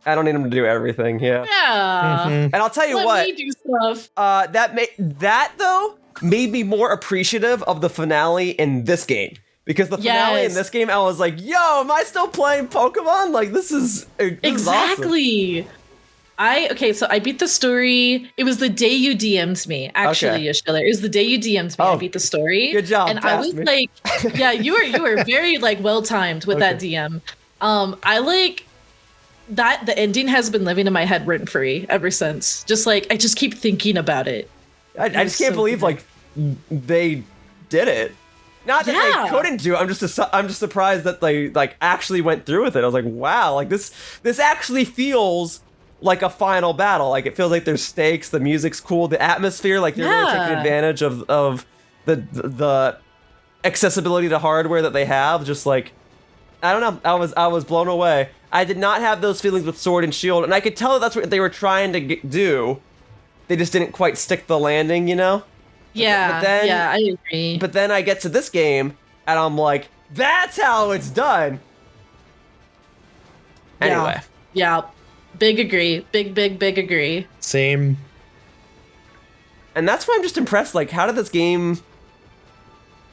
I don't need him to do everything. Yeah. yeah. And I'll tell you Let what. me do stuff. That though made me more appreciative of the finale in this game. Because the finale in this game, I was like, yo, am I still playing Pokemon? Like, this is Exactly. So I beat the story. It was the day you DM'd me, actually, Yashiller. It was the day you DM'd me. I beat the story. Good job. And I was like, yeah, you were very like well timed with that DM. I like that the ending has been living in my head rent free ever since. Just like I just keep thinking about it. I just can't believe like they did it. Not that they couldn't do it. I'm just surprised that they like actually went through with it. I was like, wow, like this actually feels like a final battle. Like it feels like there's stakes. The music's cool. The atmosphere, like they're really taking advantage of the accessibility to hardware that they have. Just like I don't know. I was blown away. I did not have those feelings with Sword and Shield, and I could tell that's what they were trying to do. they just didn't quite stick the landing, you know? Yeah, But then, yeah, I agree. But then I get to this game, and I'm like, that's how it's done. Anyway. Yeah. Big agree. Big agree. Same. And that's why I'm just impressed. Like, how did this game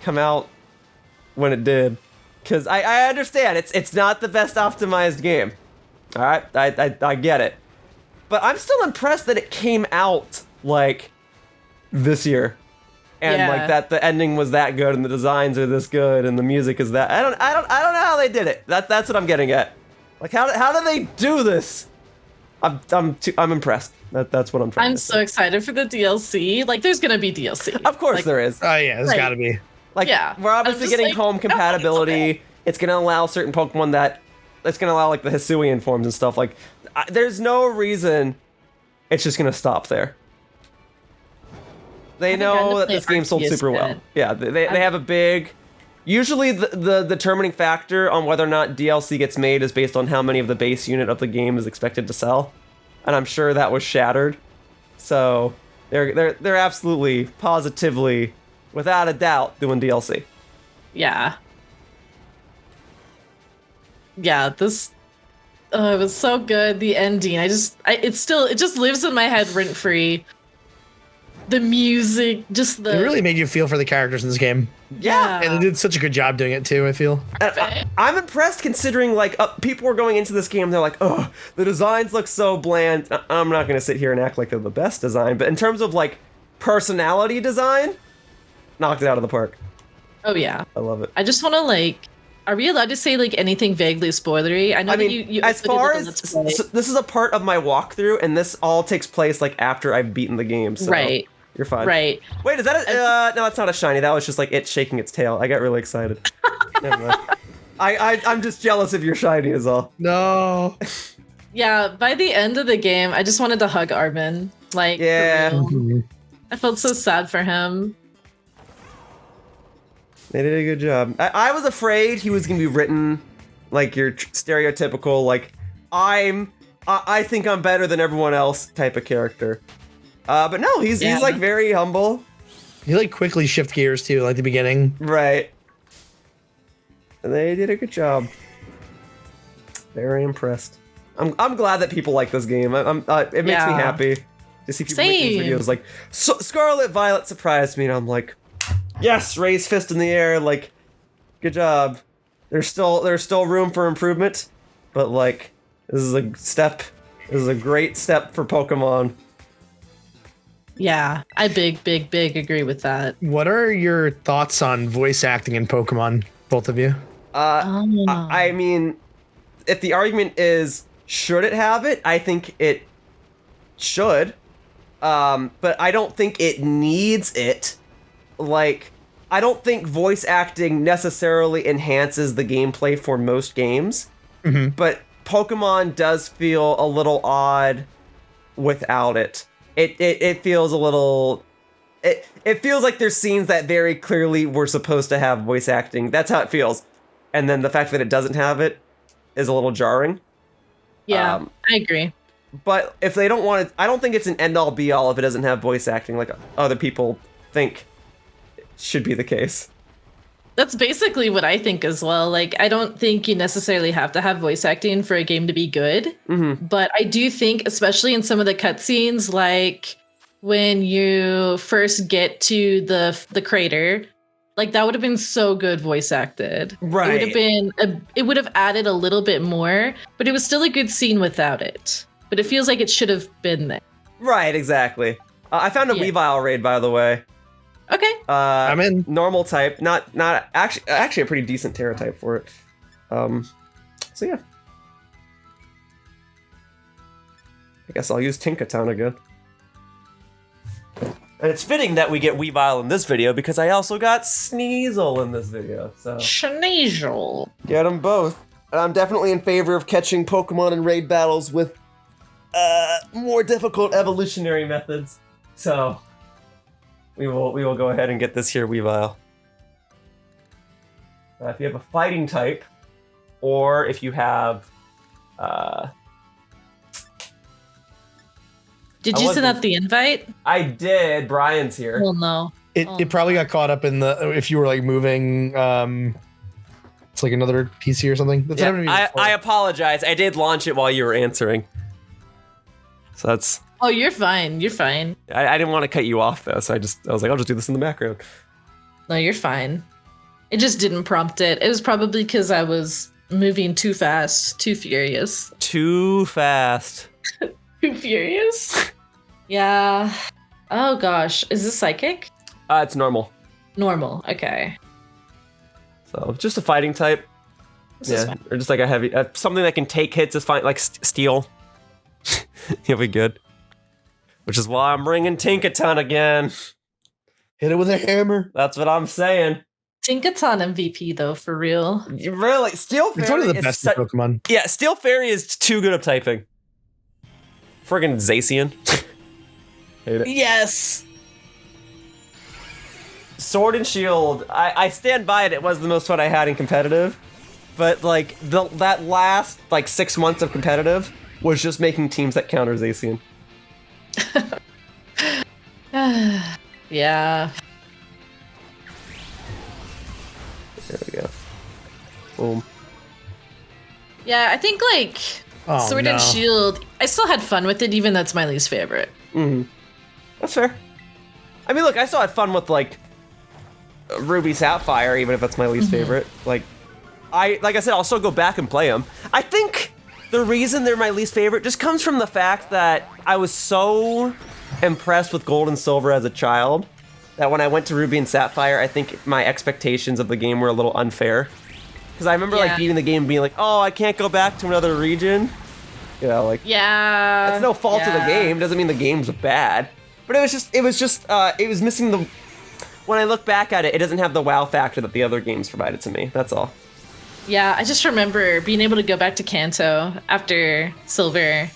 come out when it did? Because I understand it's not the best optimized game. All right, I get it. But I'm still impressed that it came out like this year, and like that the ending was that good, and the designs are this good, and the music is that. I don't know how they did it. That's what I'm getting at. Like, how do they do this? I'm impressed. That's what I'm trying. I'm so excited for the DLC. Like, there's gonna be DLC. Of course like, there is. Oh yeah, there's gotta be. Like, we're obviously getting home compatibility. It's gonna allow certain Pokemon that. It's gonna allow like the Hisuian forms and stuff. Like, there's no reason it's just gonna stop there. They know that this game sold super well. Yeah, they have a big. Usually the determining factor on whether or not DLC gets made is based on how many of the base unit of the game is expected to sell, and I'm sure that was shattered. So they're absolutely, positively, without a doubt, doing DLC. Yeah. Yeah, this it was so good. The ending, it just lives in my head rent free. The music, just the. It really made you feel for the characters in this game. Yeah, and they did such a good job doing it too. I feel. I'm impressed considering like people were going into this game. They're like, oh, the designs look so bland. I'm not gonna sit here and act like they're the best design, but in terms of like personality design, knocked it out of the park. Oh yeah, I love it. I just want to like. Are we allowed to say like anything vaguely spoilery? I mean, that you as far as so this is a part of my walkthrough, and this all takes place like after I've beaten the game. So right. You're fine. Right. Wait, is that a no, that's not a shiny. That was just like it shaking its tail. I got really excited. Never mind. I'm just jealous of your shiny is all. No. Yeah, by the end of the game, I just wanted to hug Armin. Like, yeah. I felt so sad for him. They did a good job. I was afraid he was gonna be written like your stereotypical like I think I'm better than everyone else type of character. But no, he's like very humble. He like quickly shift gears too, like the beginning. Right. And they did a good job. Very impressed. I'm glad that people like this game. It makes me happy to see people make these videos. Like Scarlet Violet surprised me, and I'm like, yes, raise fist in the air. Like, good job. There's still room for improvement, but like this is a step. This is a great step for Pokemon. Yeah, I big agree with that. What are your thoughts on voice acting in Pokemon, both of you? I mean, if the argument is should it have it, I think it should. But I don't think it needs it. Like, I don't think voice acting necessarily enhances the gameplay for most games. Mm-hmm. But Pokemon does feel a little odd without it. It feels a little. It feels like there's scenes that very clearly were supposed to have voice acting. That's how it feels, and then the fact that it doesn't have it is a little jarring. Yeah, I agree. But if they don't want it, I don't think it's an end-all be-all if it doesn't have voice acting like other people think it should be the case. That's basically what I think as well. Like, I don't think you necessarily have to have voice acting for a game to be good. Mm-hmm. But I do think, especially in some of the cutscenes, like when you first get to the crater, like that would have been so good voice acted. Right. It would have added a little bit more, but it was still a good scene without it. But it feels like it should have been there. Right, exactly. I found a Weavile raid, by the way. Okay. I'm in. Normal type, not actually a pretty decent Tera type for it. So yeah. I guess I'll use Tinkaton again. And it's fitting that we get Weavile in this video because I also got Sneasel in this video. So Sneasel. Get them both. And I'm definitely in favor of catching Pokemon in raid battles with more difficult evolutionary methods. So we will go ahead and get this here Weavile. If you have a fighting type, or if you have Did you send out the invite? I did. Brian's here. Well, no. It probably got caught up in the if you were like moving. It's like another PC or something. That's I apologize. I did launch it while you were answering. So that's. Oh, you're fine. You're fine. I didn't want to cut you off though, so I was like, I'll just do this in the background. No, you're fine. It just didn't prompt it. It was probably because I was moving too fast, too furious. Too fast. Too furious? Yeah. Oh gosh, is this psychic? It's normal. Normal. Okay. So just a fighting type. Or just like a heavy, something that can take hits is fine, like steel. You'll be good. Which is why I'm bringing Tinkaton again. Hit it with a hammer. That's what I'm saying. Tinkaton MVP though, for real. Really, Steel Fairy. It's one of the best Pokemon. Yeah, Steel Fairy is too good at typing. Friggin' Zacian. Hate it. Yes. Sword and Shield. I stand by it. It was the most fun I had in competitive, but like that last like 6 months of competitive was just making teams that counter Zacian. Yeah. There we go. Boom. Yeah, I think like Sword and Shield, I still had fun with it, even though it's my least favorite. That's fair. I mean, look, I still had fun with like Ruby Sapphire, even if that's my least favorite. Like I said, I'll still go back and play them. I think the reason they're my least favorite just comes from the fact that I was so impressed with Gold and Silver as a child that when I went to Ruby and Sapphire, I think my expectations of the game were a little unfair. Because I remember like beating the game and being like, oh, I can't go back to another region. You know, like that's no fault of the game. Doesn't mean the game's bad. But it was missing the. When I look back at it, it doesn't have the wow factor that the other games provided to me. That's all. Yeah, I just remember being able to go back to Kanto after Silver,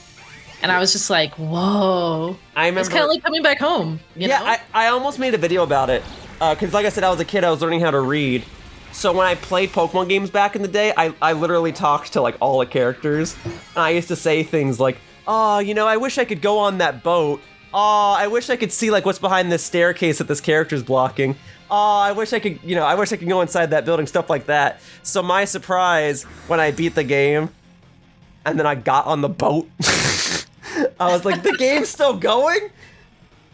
and I was just like, whoa. I remember. It's kind of like coming back home. You know? I almost made a video about it. Because like I said, I was a kid, I was learning how to read. So when I played Pokemon games back in the day, I literally talked to like all the characters. And I used to say things like, oh, you know, I wish I could go on that boat. Oh, I wish I could see like what's behind this staircase that this character's blocking. Oh, I wish I could go inside that building, stuff like that. So my surprise when I beat the game and then I got on the boat, I was like, the game's still going?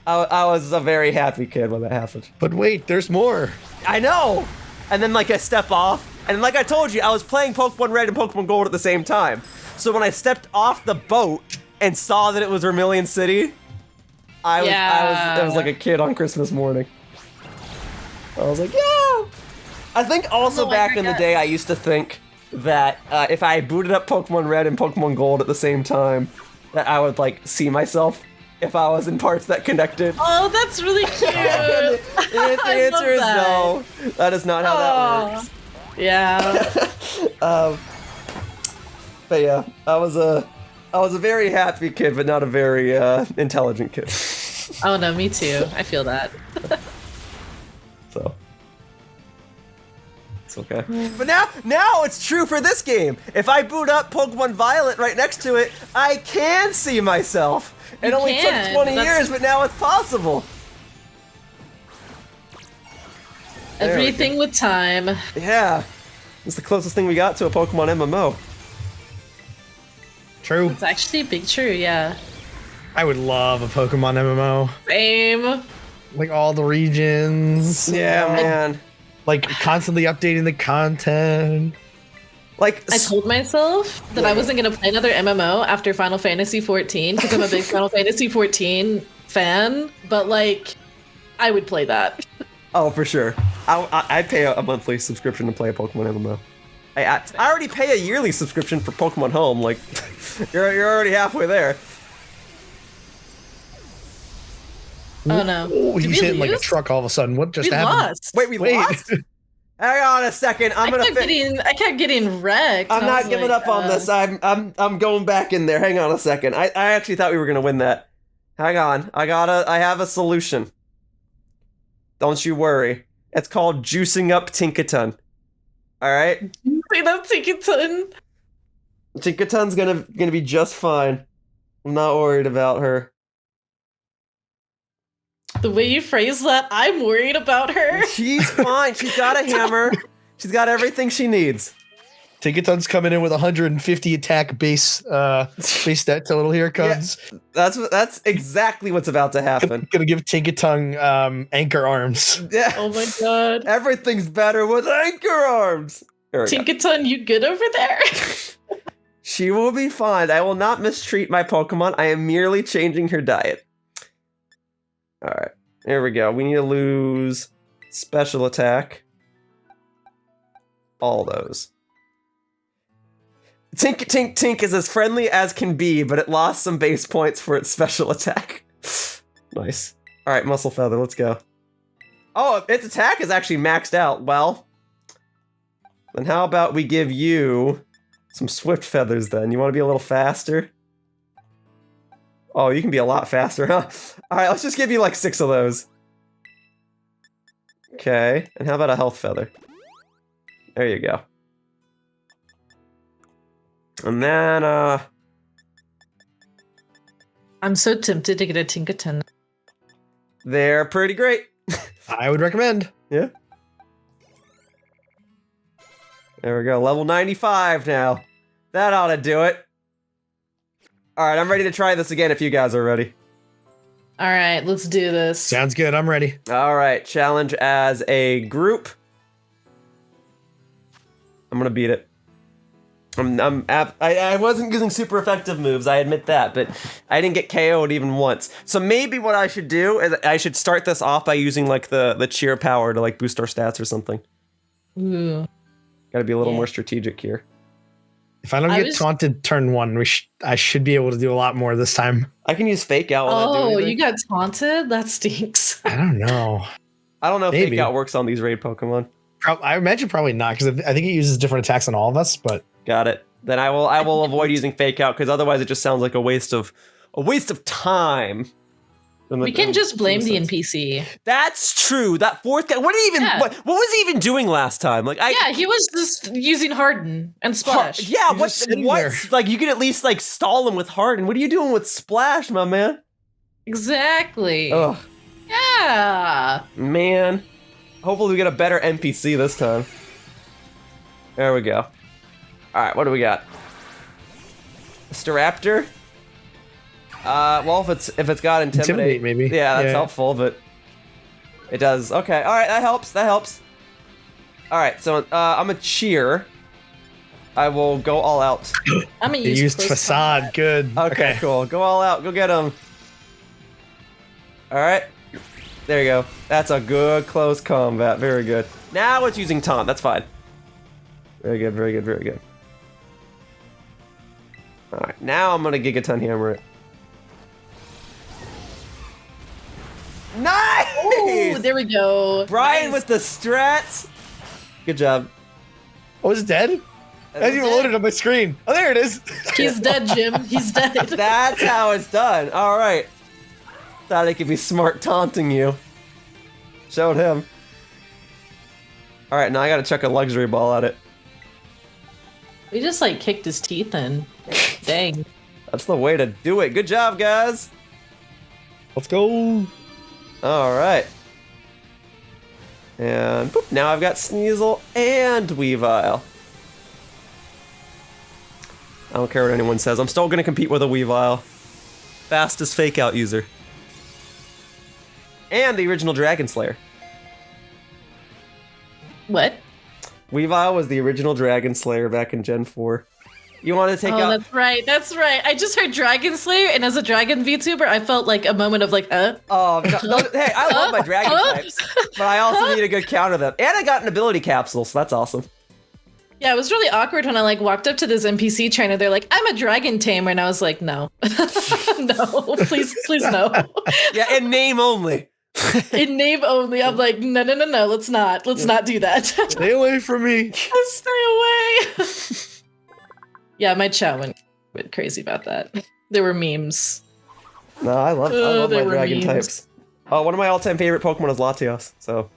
I was a very happy kid when that happened. But wait, there's more. I know! And then like I step off, and like I told you, I was playing Pokemon Red and Pokemon Gold at the same time. So when I stepped off the boat and saw that it was Vermilion City, I was like a kid on Christmas morning. I was like, yeah! I think also back in the day, I used to think that if I booted up Pokemon Red and Pokemon Gold at the same time, that I would like see myself if I was in parts that connected. Oh, that's really cute. The answer is no. That is not how that works. Yeah. But yeah, I was a very happy kid, but not a very intelligent kid. Oh no, me too. I feel that. So it's okay. But now it's true for this game. If I boot up Pokemon Violet right next to it, I can see myself. It only took 20 years, but now it's possible. Everything with time. Yeah. It's the closest thing we got to a Pokemon MMO. True. It's actually big true, yeah. I would love a Pokemon MMO. Same. Like all the regions. Yeah, man. Like constantly updating the content. Like I told myself that I wasn't gonna play another MMO after Final Fantasy 14 because I'm a big Final Fantasy 14 fan, but like I would play that. Oh, for sure. I'd pay a monthly subscription to play a Pokemon MMO. I already pay a yearly subscription for Pokemon Home. Like, you're already halfway there. Oh no! Oh, he's hitting like a truck all of a sudden. What just happened? Lost. Wait, we lost? Hang on a second. I kept getting wrecked. I'm not giving up on this. I'm going back in there. Hang on a second. I actually thought we were gonna win that. Hang on. I have a solution. Don't you worry. It's called juicing up Tinkaton. All right. Juicing up Tinkaton. Tinkaton's gonna be just fine. I'm not worried about her. The way you phrase that, I'm worried about her. She's fine. She's got a hammer. She's got everything she needs. Tinkaton's coming in with 150 attack base stat total. Here comes. Yeah, that's exactly what's about to happen. Gonna give Tinkaton anchor arms. Yeah. Oh my god. Everything's better with anchor arms. Tinkaton, you good over there? She will be fine. I will not mistreat my Pokemon. I am merely changing her diet. All right. There we go. We need to lose special attack. All those. Tink is as friendly as can be, but it lost some base points for its special attack. Nice. All right, Muscle Feather, let's go. Oh, its attack is actually maxed out. Well, then how about we give you some Swift Feathers then? You want to be a little faster? Oh, you can be a lot faster, huh? All right, let's just give you like 6 of those. Okay, and how about a Health Feather? There you go. And then, I'm so tempted to get a Tinkaton. they're pretty great. I would recommend. Yeah. There we go, level 95 now. That ought to do it. All right, I'm ready to try this again if you guys are ready. All right, let's do this. Sounds good. I'm ready. All right, challenge as a group. I'm gonna beat it. I wasn't using super effective moves, I admit that, but I didn't get KO'd even once. So maybe what I should do is I should start this off by using like the cheer power to like boost our stats or something. Ooh. Gotta be a little more strategic here. If I don't get taunted turn 1, I should be able to do a lot more this time. I can use Fake Out. Oh, you got taunted? That stinks. I don't know. I don't know if Maybe. Fake Out works on these raid Pokemon. I imagine probably not, because I think it uses different attacks on all of us, but... Got it. Then I will avoid using Fake Out, because otherwise it just sounds like a waste of time. We can just blame the NPC. That's true. That fourth guy. What was he even doing last time? Like, he was just using Harden and Splash. What? Like, you can at least like stall him with Harden. What are you doing with Splash, my man? Exactly. Ugh. Yeah. Man. Hopefully we get a better NPC this time. There we go. All right, what do we got? Staraptor. Well, if it's got Intimidate maybe. Yeah, that's helpful, but it does. Okay, all right, that helps. All right, so I'm a cheer. I will go all out. I'm gonna use Facade. Combat. Good. Okay, cool. Go all out. Go get him. All right. There you go. That's a good close combat. Very good. Now it's using Taunt. That's fine. Very good. All right, now I'm gonna Gigaton Hammer it. Nice! Ooh, there we go. Bryan with the strats. Good job. Oh, it's dead? I didn't even load it on my screen. Oh, there it is. He's dead, Jim. He's dead. That's how it's done. All right. Thought I could be smart taunting you. Showed him. All right, now I gotta chuck a luxury ball at it. We just like kicked his teeth in. Dang. That's the way to do it. Good job, guys. Let's go. All right. And boop, now I've got Sneasel and Weavile. I don't care what anyone says. I'm still going to compete with a Weavile. Fastest Fake Out user. And the original Dragon Slayer. What? Weavile was the original Dragon Slayer back in Gen 4. You want to take out... That's right. I just heard Dragon Slayer, and as a Dragon VTuber, I felt like a moment of like, Oh, no, hey, I love my Dragon types, but I also need a good counter them. And I got an ability capsule, so that's awesome. Yeah, it was really awkward when I like walked up to this NPC trainer. They're like, "I'm a dragon tamer," and I was like, "No, no, please, no." Yeah, in name only. In name only. I'm like, no. Let's not do that. Stay away from me. Stay away. Yeah, my chat went crazy about that. There were memes. No, I love my dragon types. Oh, one of my all-time favorite Pokemon is Latios. So.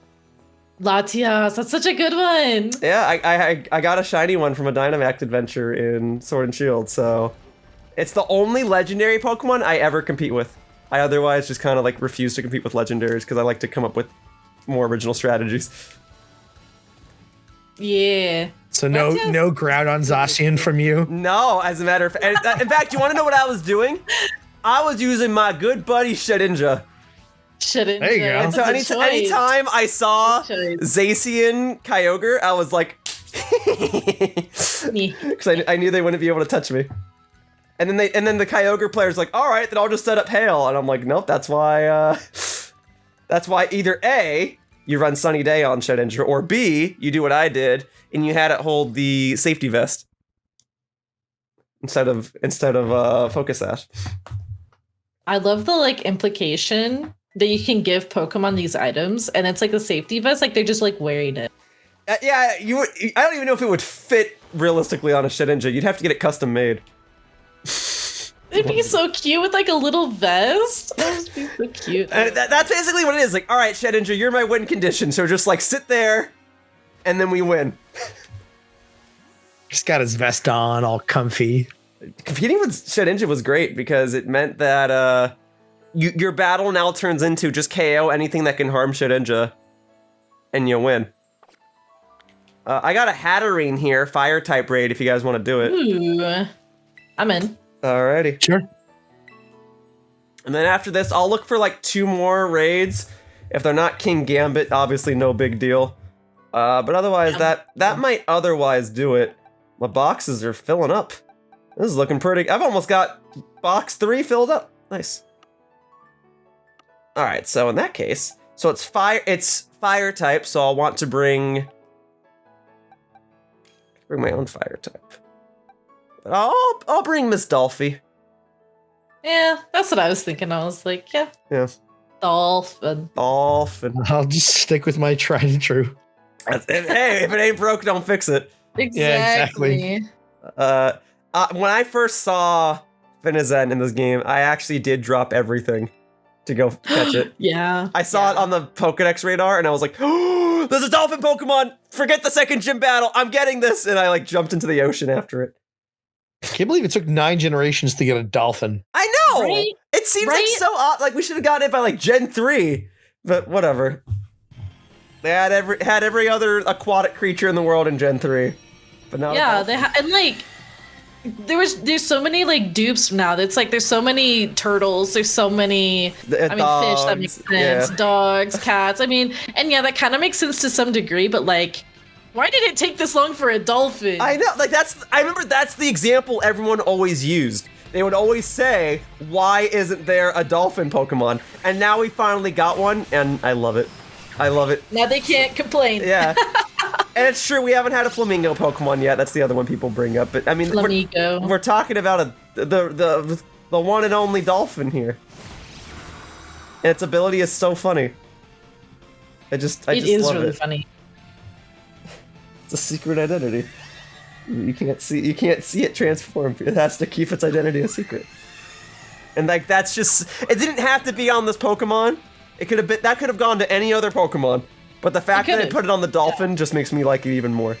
Latios, that's such a good one. Yeah, I got a shiny one from a Dynamax adventure in Sword and Shield, so it's the only legendary Pokemon I ever compete with. I otherwise just kind of like refuse to compete with legendaries because I like to come up with more original strategies. Yeah. So no Groudon Zacian from you? No, as a matter of fact. In fact, you want to know what I was doing? I was using my good buddy Shedinja. There you go. So anytime I saw Zacian Kyogre, I was like, because I knew they wouldn't be able to touch me. And then the Kyogre player's like, all right, then I'll just set up Hail. And I'm like, nope, that's why either A, you run Sunny Day on Shedinja, or B, you do what I did and you had it hold the safety vest instead of Focus Sash. I love the like implication that you can give Pokemon these items, and it's like a safety vest, like they're just like wearing it. Yeah, I don't even know if it would fit realistically on a Shedinja. You'd have to get it custom made. It'd be so cute with like a little vest. That would be so cute. That's basically what it is. Like, all right, Shedinja, you're my win condition. So just like sit there, and then we win. Just got his vest on, all comfy. Competing with Shedinja was great because it meant that your battle now turns into just KO anything that can harm Shedinja, and you win. I got a Hatterne here, Fire type raid. If you guys want to do it. Ooh, I'm in. Alrighty. Sure. And then after this, I'll look for like 2 more raids. If they're not King Gambit, obviously no big deal. But otherwise, that might otherwise do it. My boxes are filling up. This is looking pretty. I've almost got box 3 filled up. Nice. All right, so in that case, so it's fire type. So I'll want to bring my own fire type. But I'll bring Miss Dolphy. Yeah, that's what I was thinking. I was like, yeah. Dolphin. I'll just stick with my tried and true. Hey, if it ain't broke, don't fix it. Exactly. When I first saw Finizen in this game, I actually did drop everything to go catch it. Yeah. I saw it on the Pokedex radar, and I was like, oh, there's a dolphin Pokemon! Forget the second gym battle, I'm getting this! And I like jumped into the ocean after it. I can't believe it took 9 generations to get a dolphin. I know! Right? It seems like so odd, like we should have gotten it by like Gen 3. But whatever. They had every other aquatic creature in the world in Gen 3. But now and like there's so many like dupes now. It's like there's so many turtles, there's so many dogs, fish, that makes sense. Yeah. Dogs, cats. I mean, and yeah, that kind of makes sense to some degree, but like why did it take this long for a dolphin? I know, like I remember that's the example everyone always used. They would always say, why isn't there a dolphin Pokemon? And now we finally got one, and I love it. I love it. Now they can't complain. Yeah. And it's true, we haven't had a flamingo Pokemon yet. That's the other one people bring up. But I mean, we're talking about the one and only dolphin here. And its ability is so funny. I just love it. It is really funny. It's a secret identity. You can't see it transform. It has to keep its identity a secret. And like that's just it didn't have to be on this Pokemon. It could have gone to any other Pokemon. But the fact that it put it on the dolphin just makes me like it even more.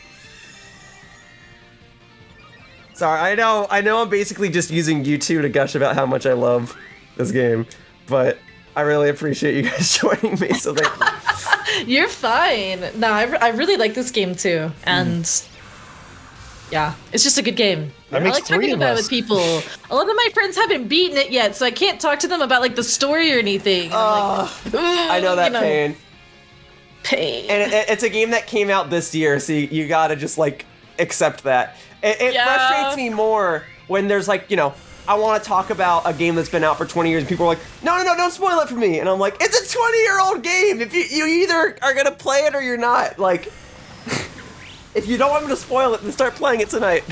Sorry, I know I'm basically just using you two to gush about how much I love this game, but I really appreciate you guys joining me, so thank you. You're fine. No, I really like this game too, and yeah, it's just a good game. I like talking about it with people. A lot of my friends haven't beaten it yet, so I can't talk to them about like the story or anything. I know that pain. And it's a game that came out this year, so you gotta just like accept that. It frustrates me more when there's like, I want to talk about a game that's been out for 20 years and people are like, no, don't spoil it for me. And I'm like, it's a 20-year-old game. If you either are gonna play it or you're not. Like, if you don't want me to spoil it, then start playing it tonight.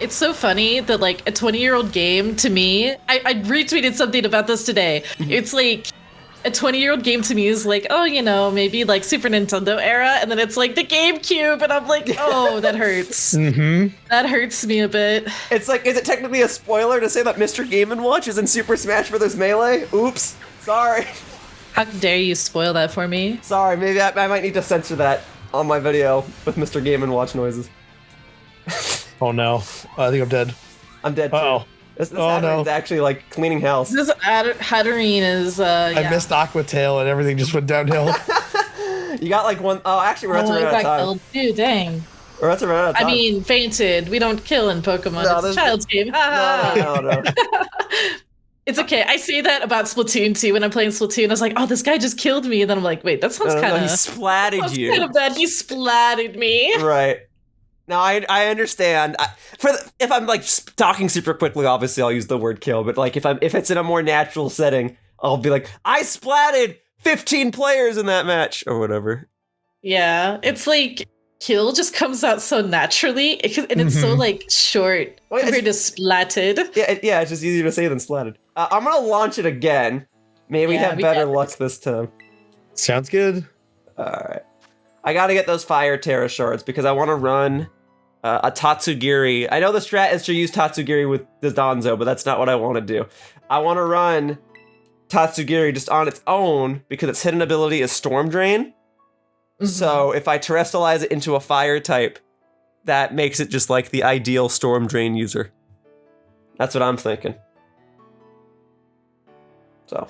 It's so funny that like a 20-year-old game to me, I retweeted something about this today. It's like a 20-year-old game to me is like, oh, maybe like Super Nintendo era, and then it's like the GameCube, and I'm like, oh, that hurts. That hurts me a bit. It's like, is it technically a spoiler to say that Mr. Game & Watch is in Super Smash Bros. Melee? Oops. Sorry. How dare you spoil that for me? Sorry, maybe I might need to censor that on my video with Mr. Game & Watch noises. Oh no, I think I'm dead. I'm dead too. Uh-oh. This Hatterne's actually like cleaning house. This Hatterne is. I missed Aqua Tail and everything just went downhill. You got like one oh actually we're about to run out of time. Dude, dang. We're about to run out of time. I mean, fainted. We don't kill in Pokemon. No, it's a child's game. No. It's okay. I say that about Splatoon too. When I'm playing Splatoon, I was like, "Oh, this guy just killed me," and then I'm like, "Wait, that sounds kind of." He splatted you. Kind of bad. He splatted me. Right. Now I understand. If I'm like talking super quickly, obviously I'll use the word kill. But like if it's in a more natural setting, I'll be like, "I splatted 15 players in that match," or whatever. Yeah, it's like kill just comes out so naturally, and it's so like short compared to splatted. Yeah, it's just easier to say than splatted. I'm gonna launch it again. Maybe we have better luck this time. Sounds good. All right, I gotta get those fire Tera shards because I want to run a Tatsugiri. I know the strat is to use Tatsugiri with the Donzo, but that's not what I want to do. I want to run Tatsugiri just on its own because its hidden ability is Storm Drain. So if I terrestrialize it into a fire type, that makes it just like the ideal Storm Drain user. That's what I'm thinking. So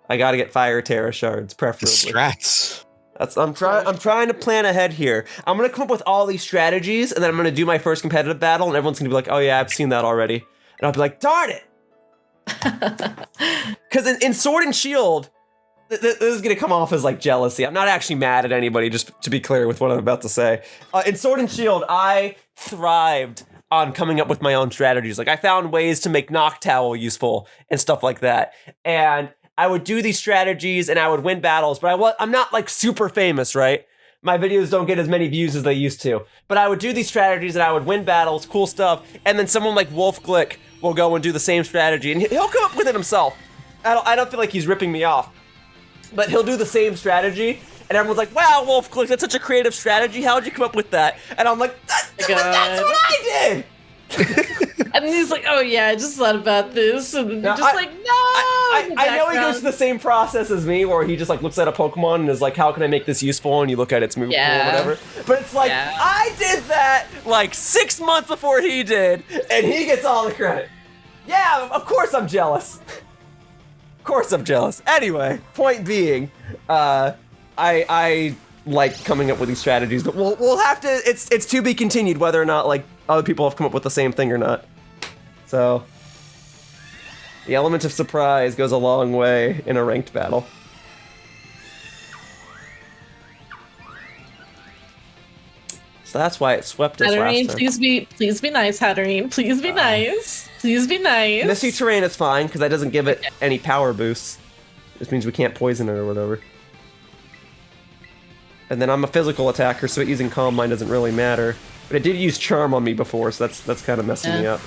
I gotta get fire Tera shards, preferably. Strats. I'm trying to plan ahead here. I'm gonna come up with all these strategies, and then I'm gonna do my first competitive battle, and everyone's gonna be like, "Oh yeah, I've seen that already," and I'll be like, "Darn it!" Because in Sword and Shield. This is going to come off as like jealousy. I'm not actually mad at anybody, just to be clear with what I'm about to say. In Sword and Shield, I thrived on coming up with my own strategies. Like I found ways to make Noctowl useful and stuff like that. And I would do these strategies and I would win battles, but I'm not like super famous, right? My videos don't get as many views as they used to. But I would do these strategies and I would win battles, cool stuff. And then someone like Wolf Glick will go and do the same strategy and he'll come up with it himself. I don't feel like he's ripping me off. But he'll do the same strategy, and everyone's like, "Wow, Wolf Glick, that's such a creative strategy. How'd you come up with that?" And I'm like, that's what I did! And he's like, "Oh yeah, I just thought about this." And you're just like, "No!" I know he goes through the same process as me, where he just like looks at a Pokemon and is like, "How can I make this useful?" And you look at its move pool or whatever. But it's like, I did that like 6 months before he did, and he gets all the credit. Yeah, of course I'm jealous. Of course I'm jealous. Anyway, point being, I like coming up with these strategies, but we'll have to. It's to be continued whether or not like other people have come up with the same thing or not. So the element of surprise goes a long way in a ranked battle. So that's why it swept us Hatterne, last time. please be nice, Hatterne. Please be nice. Please be nice. Misty Terrain is fine, because that doesn't give it any power boosts. This means we can't poison it or whatever. And then I'm a physical attacker, so using Calm Mind doesn't really matter. But it did use Charm on me before, so that's kind of messing me up.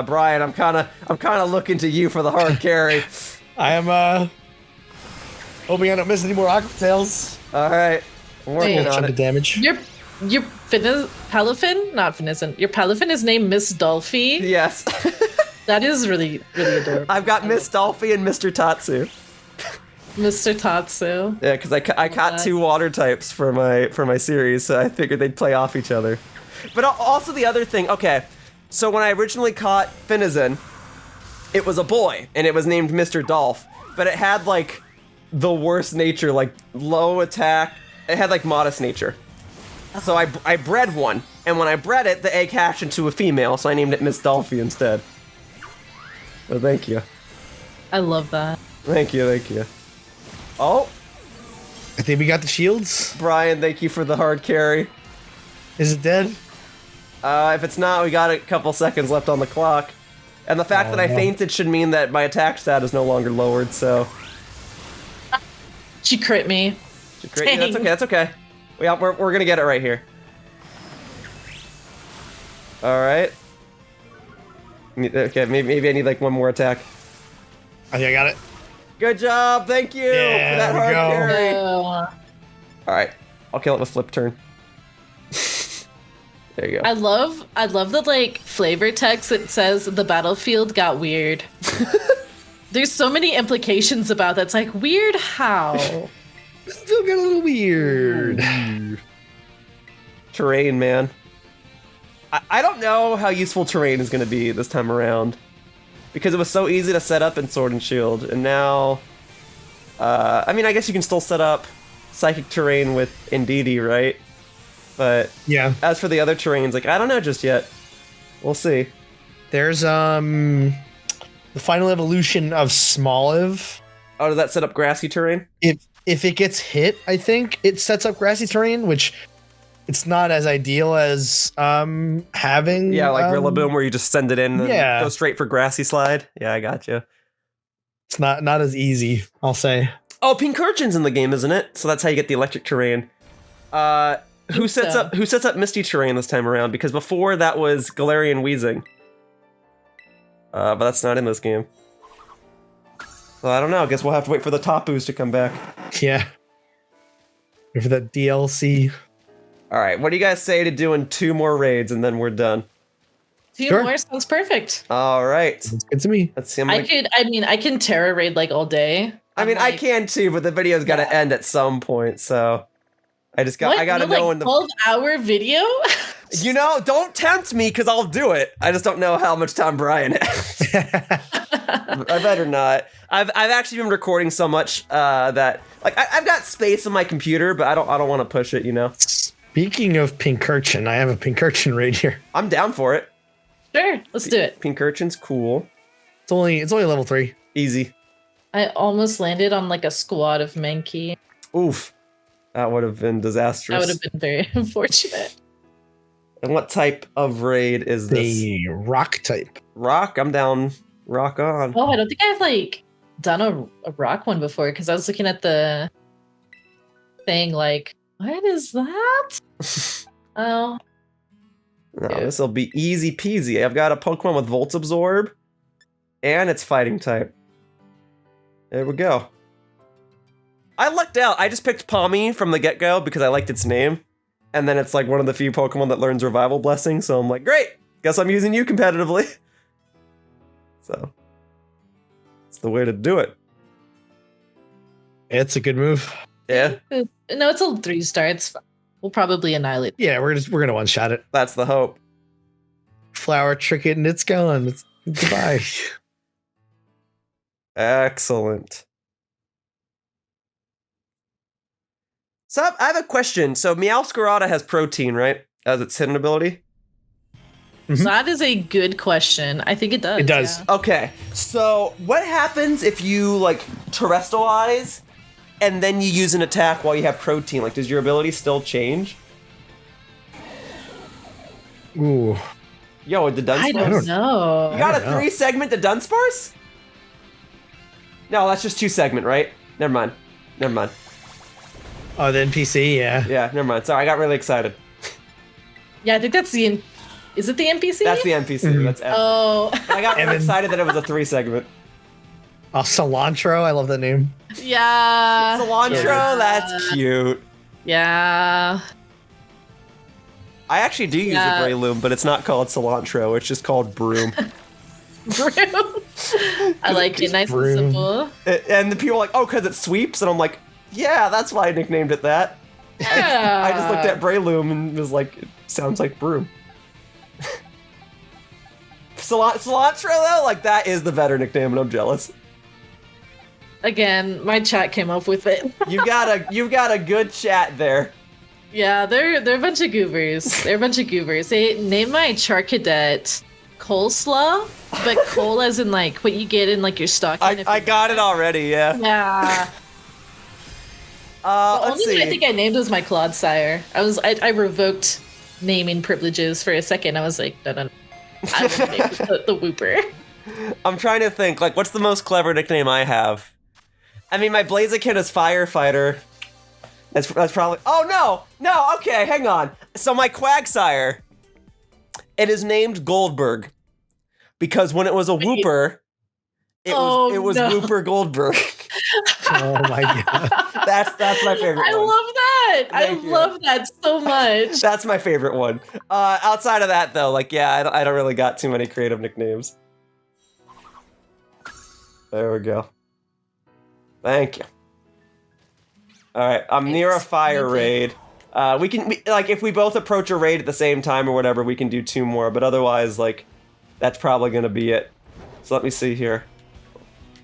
Bryan, I'm kind of looking to you for the hard carry. I am hoping I don't miss any more Aqua Tails. All right. I'm working on it. Damage. Your Palafin? Not Finizen. Your Palafin is named Miss Dolphy. Yes. That is really, really adorable. I've got Miss Dolphy and Mr. Tatsu. Mr. Tatsu. Yeah, because I caught 2 water types for my series, so I figured they'd play off each other. But also the other thing, okay, so when I originally caught Finizen, it was a boy, and it was named Mr. Dolph, but it had like the worst nature, like low attack. It had like modest nature. So I bred one, and when I bred it, the egg hatched into a female, so I named it Miss Dolphy instead. So thank you. I love that. Thank you. Oh. I think we got the shields. Bryan, thank you for the hard carry. Is it dead? If it's not, we got a couple seconds left on the clock. And the fact that I fainted should mean that my attack stat is no longer lowered, so... She crit me. That's okay. We're gonna get it right here. Alright. Okay, maybe I need like one more attack. I think I got it. Good job, thank you for that hard carry. Alright, I'll kill it with flip turn. There you go. I love the like flavor text that says the battlefield got weird. There's so many implications about that. It's like, weird how? Still got a little weird. Terrain, man. I don't know how useful terrain is going to be this time around. Because it was so easy to set up in Sword and Shield, and now... I mean, I guess you can still set up Psychic Terrain with Indeedee, right? But yeah. As for the other terrains, like, I don't know just yet. We'll see. There's, the final evolution of Smoliv. Oh, does that set up grassy terrain? If it gets hit, I think it sets up grassy terrain, which it's not as ideal as having. Yeah, like Rillaboom, where you just send it in and go straight for grassy slide. Yeah, I got you. It's not as easy, I'll say. Oh, Pincurchin's in the game, isn't it? So that's how you get the electric terrain. Who sets up Misty terrain this time around? Because before that was Galarian Weezing. But that's not in this game. So I don't know. I guess we'll have to wait for the Tapus to come back. Yeah. Wait for that DLC. All right. What do you guys say to doing 2 more raids and then we're done? 2 more sounds perfect. All right. Sounds good to me. Let's see. I can Tera Raid like all day. I mean, I can too, but the video's got to end at some point, so I gotta know when the 12-hour video. You know, don't tempt me because I'll do it. I just don't know how much time Bryan has. I better not. I've actually been recording so much that like I've got space on my computer, but I don't want to push it. You know. Speaking of Pincurchin, I have a Pincurchin raid here. I'm down for it. Sure, let's do it. Pincurchin's cool. It's only level 3. Easy. I almost landed on like a squad of Mankey. Oof. That would have been disastrous. That would have been very unfortunate. And what type of raid is this? The rock type. Rock? I'm down. Rock on. Oh, I don't think I've like done a rock one before because I was looking at the thing like, what is that? Oh. No, this will be easy peasy. I've got a Pokemon with Volt Absorb, and it's fighting type. There we go. I lucked out. I just picked Palmy from the get-go because I liked its name. And then it's like one of the few Pokemon that learns Revival Blessing, so I'm like, great! Guess I'm using you competitively. So, it's the way to do it. It's a good move. Yeah. No, it's a 3-star. It's fine. We'll probably annihilate. Yeah, we're gonna one-shot it. That's the hope. Flower trick it and it's gone. It's goodbye. Excellent. So I have a question. So Meowscarada has protein, right? As its hidden ability? So that is a good question. I think it does. It does. Yeah. Okay. So what happens if you like terrestrialize and then you use an attack while you have protein? Like, does your ability still change? Ooh. Yo, the Dunsparce? I don't know. You got a 3-segment to Dunsparce? No, that's just 2-segment, right? Never mind. Oh, the NPC, yeah. Yeah, never mind. Sorry, I got really excited. Yeah, I think that's the... Is it the NPC? That's the NPC. That's F. Oh. I got really excited that it was a 3-segment. Oh, Cilantro. I love that name. Yeah. Cilantro, that's cute. Yeah. I actually do use a Breloom, but it's not called Cilantro. It's just called Broom. Broom. I like it. Nice Broom. and simple. And the people are like, oh, because it sweeps? And I'm like, yeah, that's why I nicknamed it that. Yeah. I just looked at Breloom and was like, it sounds like Broom. Cilantro, though, like, that is the better nickname, and I'm jealous. Again, my chat came up with it. You've got a good chat there. Yeah, they're a bunch of goobers. They named my Charcadet Coleslaw, but coal as in like what you get in like your stocking. I got it already, yeah. Yeah. The only thing I think I named was my Clodsire. I revoked naming privileges for a second. I was like, no. I want to make the Whooper. I'm trying to think, like, what's the most clever nickname I have? I mean, my Blaziken is Firefighter. That's probably... Oh, no, okay, hang on. So my Quagsire, it is named Goldberg. Because when it was a Whooper, it was Whooper Goldberg. Oh my god. That's my favorite one. I love that. Thank you. Love that so much. That's my favorite one. Outside of that, though, like, yeah, I don't really got too many creative nicknames. There we go. Thank you. All right, I'm near a fire raid. Like if we both approach a raid at the same time or whatever, we can do 2 more. But otherwise, like, that's probably gonna be it. So let me see here.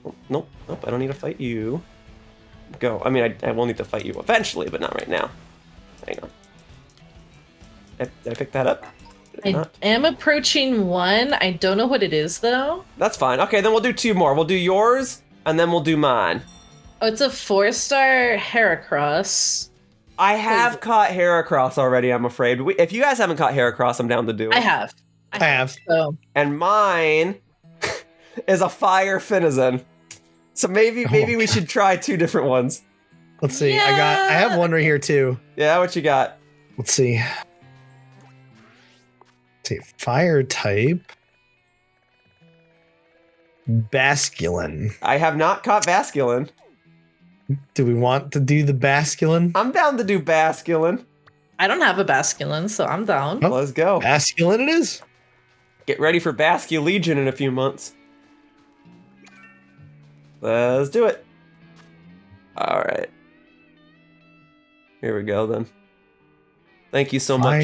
Oh, nope, I don't need to fight you. Go. I mean, I will need to fight you eventually, but not right now. Hang on. Did I pick that up? I am approaching 1. I don't know what it is though. That's fine. Okay, then we'll do 2 more. We'll do yours, and then we'll do mine. Oh, it's a 4-star Heracross. I have caught Heracross already, I'm afraid. If you guys haven't caught Heracross, I'm down to do it. I have. So. And mine is a Fire Finizen. So maybe we should try 2 different ones. Let's see. Yeah. I have one right here too. Yeah, what you got? Let's see. Fire type. Basculin. I have not caught Basculin. Do we want to do the Basculin? I'm down to do Basculin. I don't have a Basculin, so I'm down. Oh, Let's go. Basculin it is. Get ready for Basculegion in a few months. Let's do it. All right. Here we go then. Thank you so much.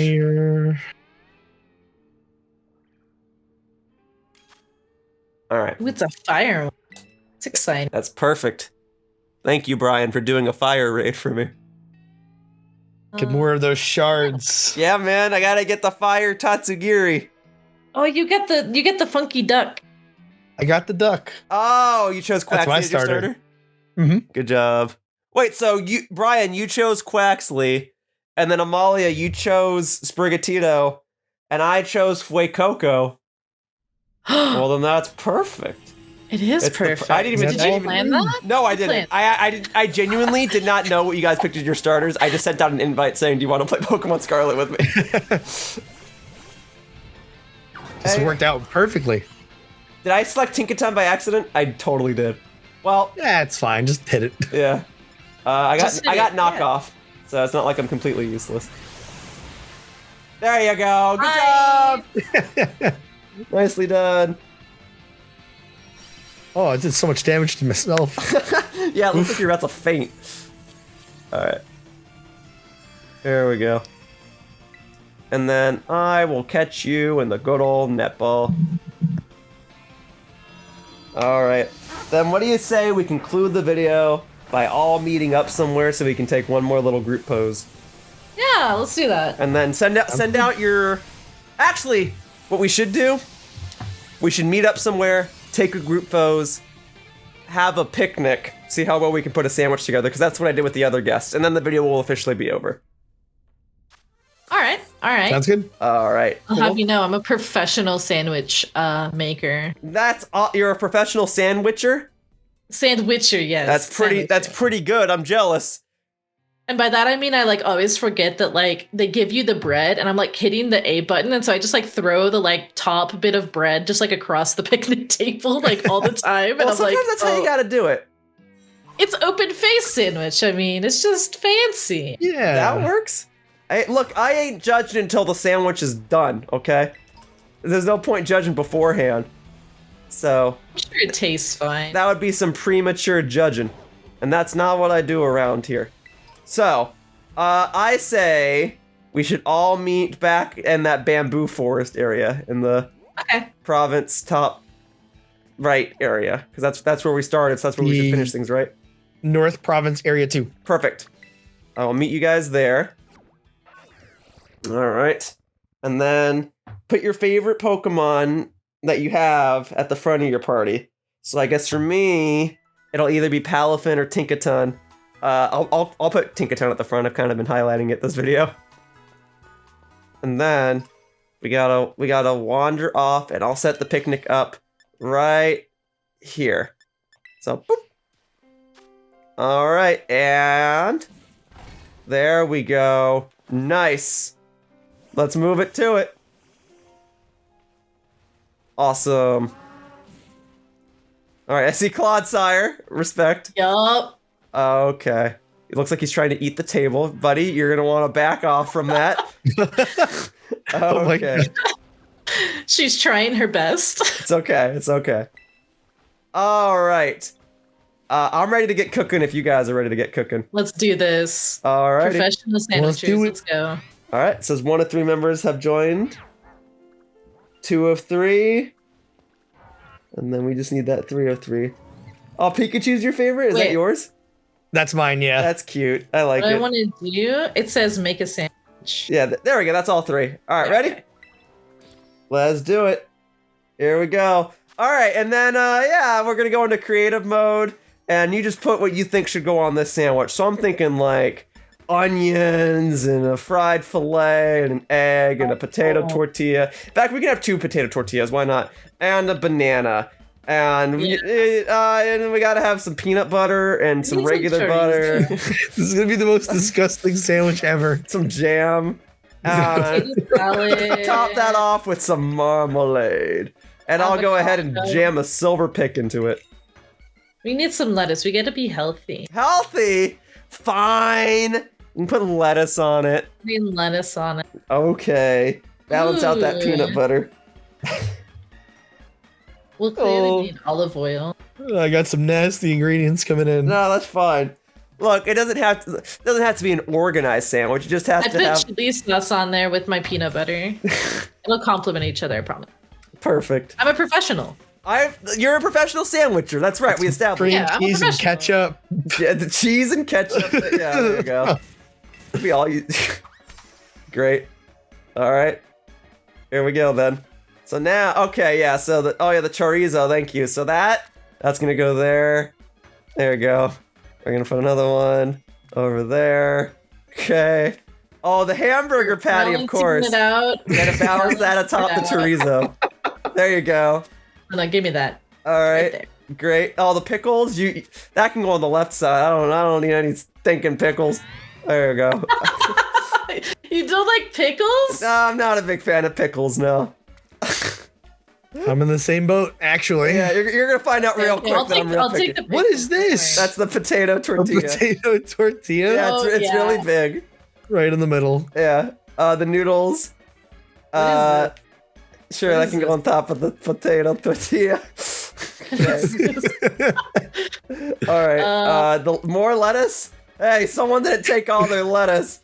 All right. Ooh, it's a fire one. It's exciting. That's perfect. Thank you, Bryan, for doing a fire raid for me. Get more of those shards. Yeah, man, I gotta get the fire Tatsugiri. Oh, you get the funky duck. I got the duck. Oh, you chose Quaxley That's my as your starter. starter? Mm-hmm. Good job. Wait, so Bryan, you chose Quaxley, and then Amalia, you chose Sprigatito, and I chose Fuecoco. Well, then that's perfect. It is perfect. I didn't even. Did you plan that? No, I didn't. I genuinely did not know what you guys picked as your starters. I just sent out an invite saying, "Do you want to play Pokemon Scarlet with me?" This worked out perfectly. Did I select Tinkaton by accident? I totally did. Well, yeah, it's fine. Just hit it. Yeah. I got knockoff, yeah. so it's not like I'm completely useless. There you go. Good job. Nicely done. Oh, I did so much damage to myself. Yeah, it looks like you're about to faint. Alright. There we go. And then I will catch you in the good old netball. Alright. Then what do you say we conclude the video by all meeting up somewhere so we can take one more little group pose? Yeah, let's do that. And then send out your... Actually, what we should do, we should meet up somewhere, take a group pose, have a picnic, see how well we can put a sandwich together, because that's what I did with the other guests, and then the video will officially be over. All right. Sounds good. All right. I'll have you know, I'm a professional sandwich maker. That's you're a professional sandwicher? Sandwicher, yes. That's pretty good. I'm jealous. And by that I mean I like always forget that like they give you the bread and I'm like hitting the A button and so I just like throw the like top bit of bread just like across the picnic table like all the time. Well, and I'm sometimes like, that's how you gotta do it. It's open face sandwich. I mean, it's just fancy. Yeah. That works. Look, I ain't judging until the sandwich is done, okay? There's no point judging beforehand. So I'm sure it tastes fine. that would be some premature judging. And that's not what I do around here. So, I say we should all meet back in that bamboo forest area in the province top right area. Because that's where we started, so that's where we should finish things, right? North Province Area 2. Perfect. I'll meet you guys there. Alright. And then put your favorite Pokemon that you have at the front of your party. So I guess for me, it'll either be Palafin or Tinkaton. I'll put Tinkaton at the front. I've kind of been highlighting it this video. And then we gotta wander off, and I'll set the picnic up right here. So boop. All right, and there we go. Nice. Let's move it to it. Awesome. All right, I see Clodsire. Respect. Yup. Okay. It looks like he's trying to eat the table. Buddy, you're going to want to back off from that. Oh my Okay. God. She's trying her best. It's okay. It's okay. All right. I'm ready to get cooking if you guys are ready to get cooking. Let's do this. All right. Professional sandwiches. Let's go. All right. It says 1 of 3 members have joined. 2 of 3. And then we just need that 3 of 3. Oh, Pikachu's your favorite? Is that yours? That's mine, yeah. That's cute. I like what it. I want to do, it says make a sandwich. Yeah, there we go. That's all 3. All right, ready? Let's do it. Here we go. All right, and then, yeah, we're going to go into creative mode, and you just put what you think should go on this sandwich. So I'm thinking, like, onions, and a fried filet, and an egg, and a potato tortilla. In fact, we can have 2 potato tortillas. Why not? And a banana. And we gotta have some peanut butter and some regular butter. This is gonna be the most disgusting sandwich ever. Some jam. Top that off with some marmalade. And I'll go ahead and jam a silver pick into it. We need some lettuce. We gotta be healthy. Healthy? Fine. You can put lettuce on it. We need lettuce on it. Okay. Balance out that peanut butter. We'll clearly need olive oil. I got some nasty ingredients coming in. No, that's fine. Look, it doesn't have to be an organized sandwich. It just has to have. I put chili sauce on there with my peanut butter. It'll complement each other, I promise. Perfect. I'm a professional. You're a professional sandwicher. That's right. We established. Cream, cheese, and ketchup. Yeah, the cheese and ketchup. Yeah, there you go. We all use. Great. All right. Here we go then. So now, okay, yeah. So the chorizo. Thank you. So that's gonna go there. There we go. We're gonna put another one over there. Okay. Oh, the hamburger patty, of course. It out. Gotta balance that atop the chorizo. There you go. No, give me that. All right. Great. Oh, the pickles. That can go on the left side. I don't need any stinking pickles. There you go. You don't like pickles? No, I'm not a big fan of pickles. No. I'm in the same boat, actually. Yeah, you're gonna find out real quick that I'm real picky. What is this? That's the potato tortilla. A potato tortilla? Yeah, it's really big. Right in the middle. Yeah. The noodles. Sure, that can go on top of the potato tortilla. All right. The more lettuce. Hey, someone didn't take all their lettuce.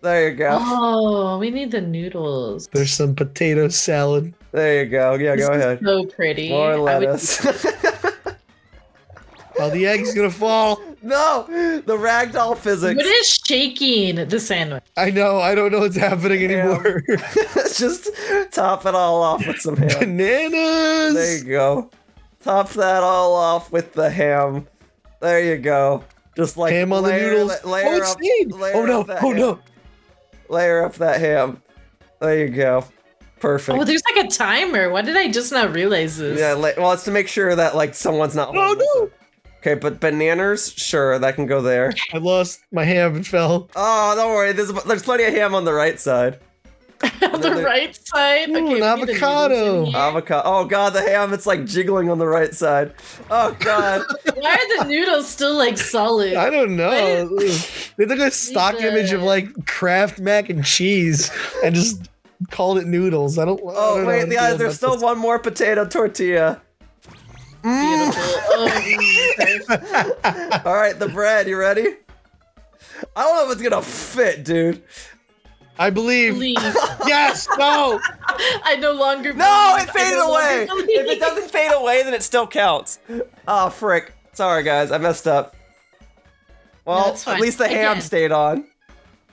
There you go. Oh, we need the noodles. There's some potato salad. There you go. Yeah, go ahead. So pretty. More lettuce. Oh, the egg's gonna fall. No, the ragdoll physics. What is shaking the sandwich? I know. I don't know what's happening anymore. Just top it all off with some ham. Bananas. There you go. Top that all off with the ham. There you go. Just like ham on the noodles. Layer up that ham. There you go. Perfect. Oh, there's like a timer. Why did I just not realize this? Yeah, well, it's to make sure that like someone's not. Oh no. Okay, but bananas, sure, that can go there. I lost my ham and fell. Oh, don't worry. There's plenty of ham on the right side. On the right side? Ooh, okay, an avocado. Avocado. Oh god, the ham, it's like jiggling on the right side. Oh god. Why are the noodles still like solid? I don't know. They took a stock image of like Kraft mac and cheese and just called it noodles. I don't wait, know there's still one more potato tortilla. Beautiful. Oh, all right, the bread. You ready? I don't know if it's gonna fit, dude. I believe. Yes. No. I no longer. No, it faded away. If it doesn't fade away, then it still counts. Oh, frick. Sorry, guys. I messed up. Well, No, at least the ham stayed on.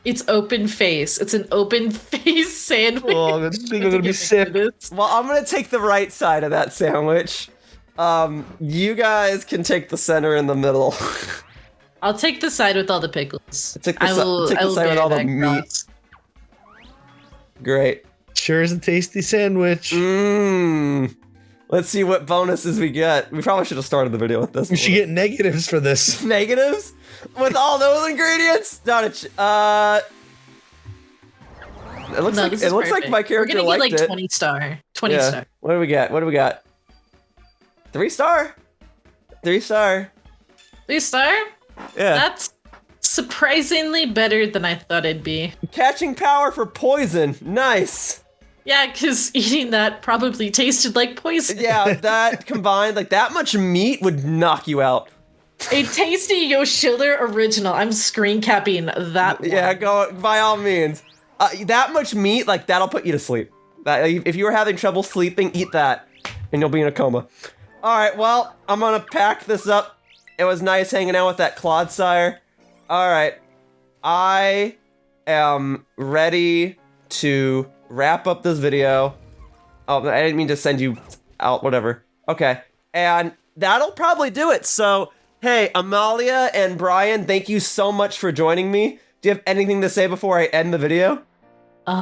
It's open face. It's an open face sandwich. Oh, this thing is gonna be sick. Well, I'm gonna take the right side of that sandwich. You guys can take the center in the middle. I'll take the side with all the pickles. Take the side with all the meat. Great. Sure is a tasty sandwich. Let's see what bonuses we get. We probably should have started the video with this. We should get negatives for this. Negatives? With all those ingredients? It looks like my character liked it. We're gonna get like 20 star. 20 star. What do we got? 3 star? 3 star. 3 star? Yeah. That's surprisingly better than I thought it'd be. Catching power for poison. Nice. Yeah, because eating that probably tasted like poison. Yeah, that combined, like that much meat would knock you out. A tasty Yoshiller original. I'm screen capping that one. Yeah, go by all means. That much meat, like that'll put you to sleep. If you were having trouble sleeping, eat that, and you'll be in a coma. All right, well, I'm gonna pack this up. It was nice hanging out with that Clodsire. All right, I am ready to wrap up this video. Oh, I didn't mean to send you out, whatever. Okay, and that'll probably do it. So, hey, Amalia and Bryan, thank you so much for joining me. Do you have anything to say before I end the video?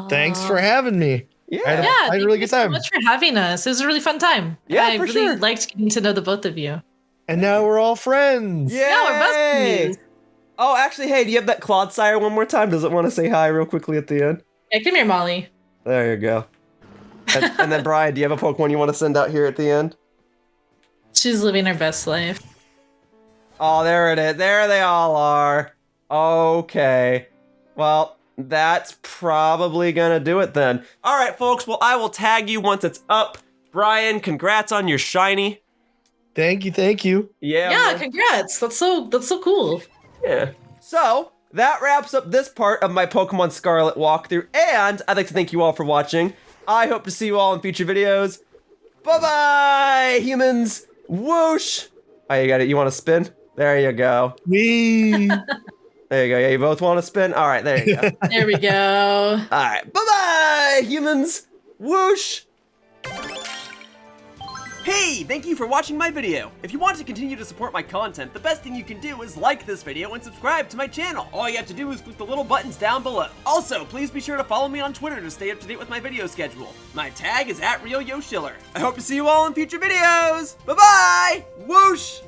Thanks for having me. Yeah, I had a really good time. Thank you so much for having us. It was a really fun time. Yeah, I for really sure. liked getting to know the both of you. And now we're all friends. Yeah, we're besties. Oh, actually, hey, do you have that Clodsire one more time? Does it want to say hi real quickly at the end? Yeah, come here, Molly. There you go. And then, Bryan, do you have a Pokemon you want to send out here at the end? She's living her best life. Oh, there it is. There they all are. Okay. Well, that's probably gonna do it then. All right, folks. Well, I will tag you once it's up. Bryan, congrats on your shiny. Thank you. Yeah. Yeah, man. congrats. That's so cool. Yeah. So, that wraps up this part of my Pokemon Scarlet walkthrough, and I'd like to thank you all for watching. I hope to see you all in future videos. Bye-bye, humans. Whoosh. Oh, you got it. You want to spin? There you go. Wee. There you go. Yeah, you both want to spin? All right, there you go. There we go. All right. Bye-bye, humans. Whoosh. Hey, thank you for watching my video. If you want to continue to support my content, the best thing you can do is like this video and subscribe to my channel. All you have to do is click the little buttons down below. Also, please be sure to follow me on Twitter to stay up to date with my video schedule. My tag is @RealYoshiller. I hope to see you all in future videos. Bye-bye. Whoosh.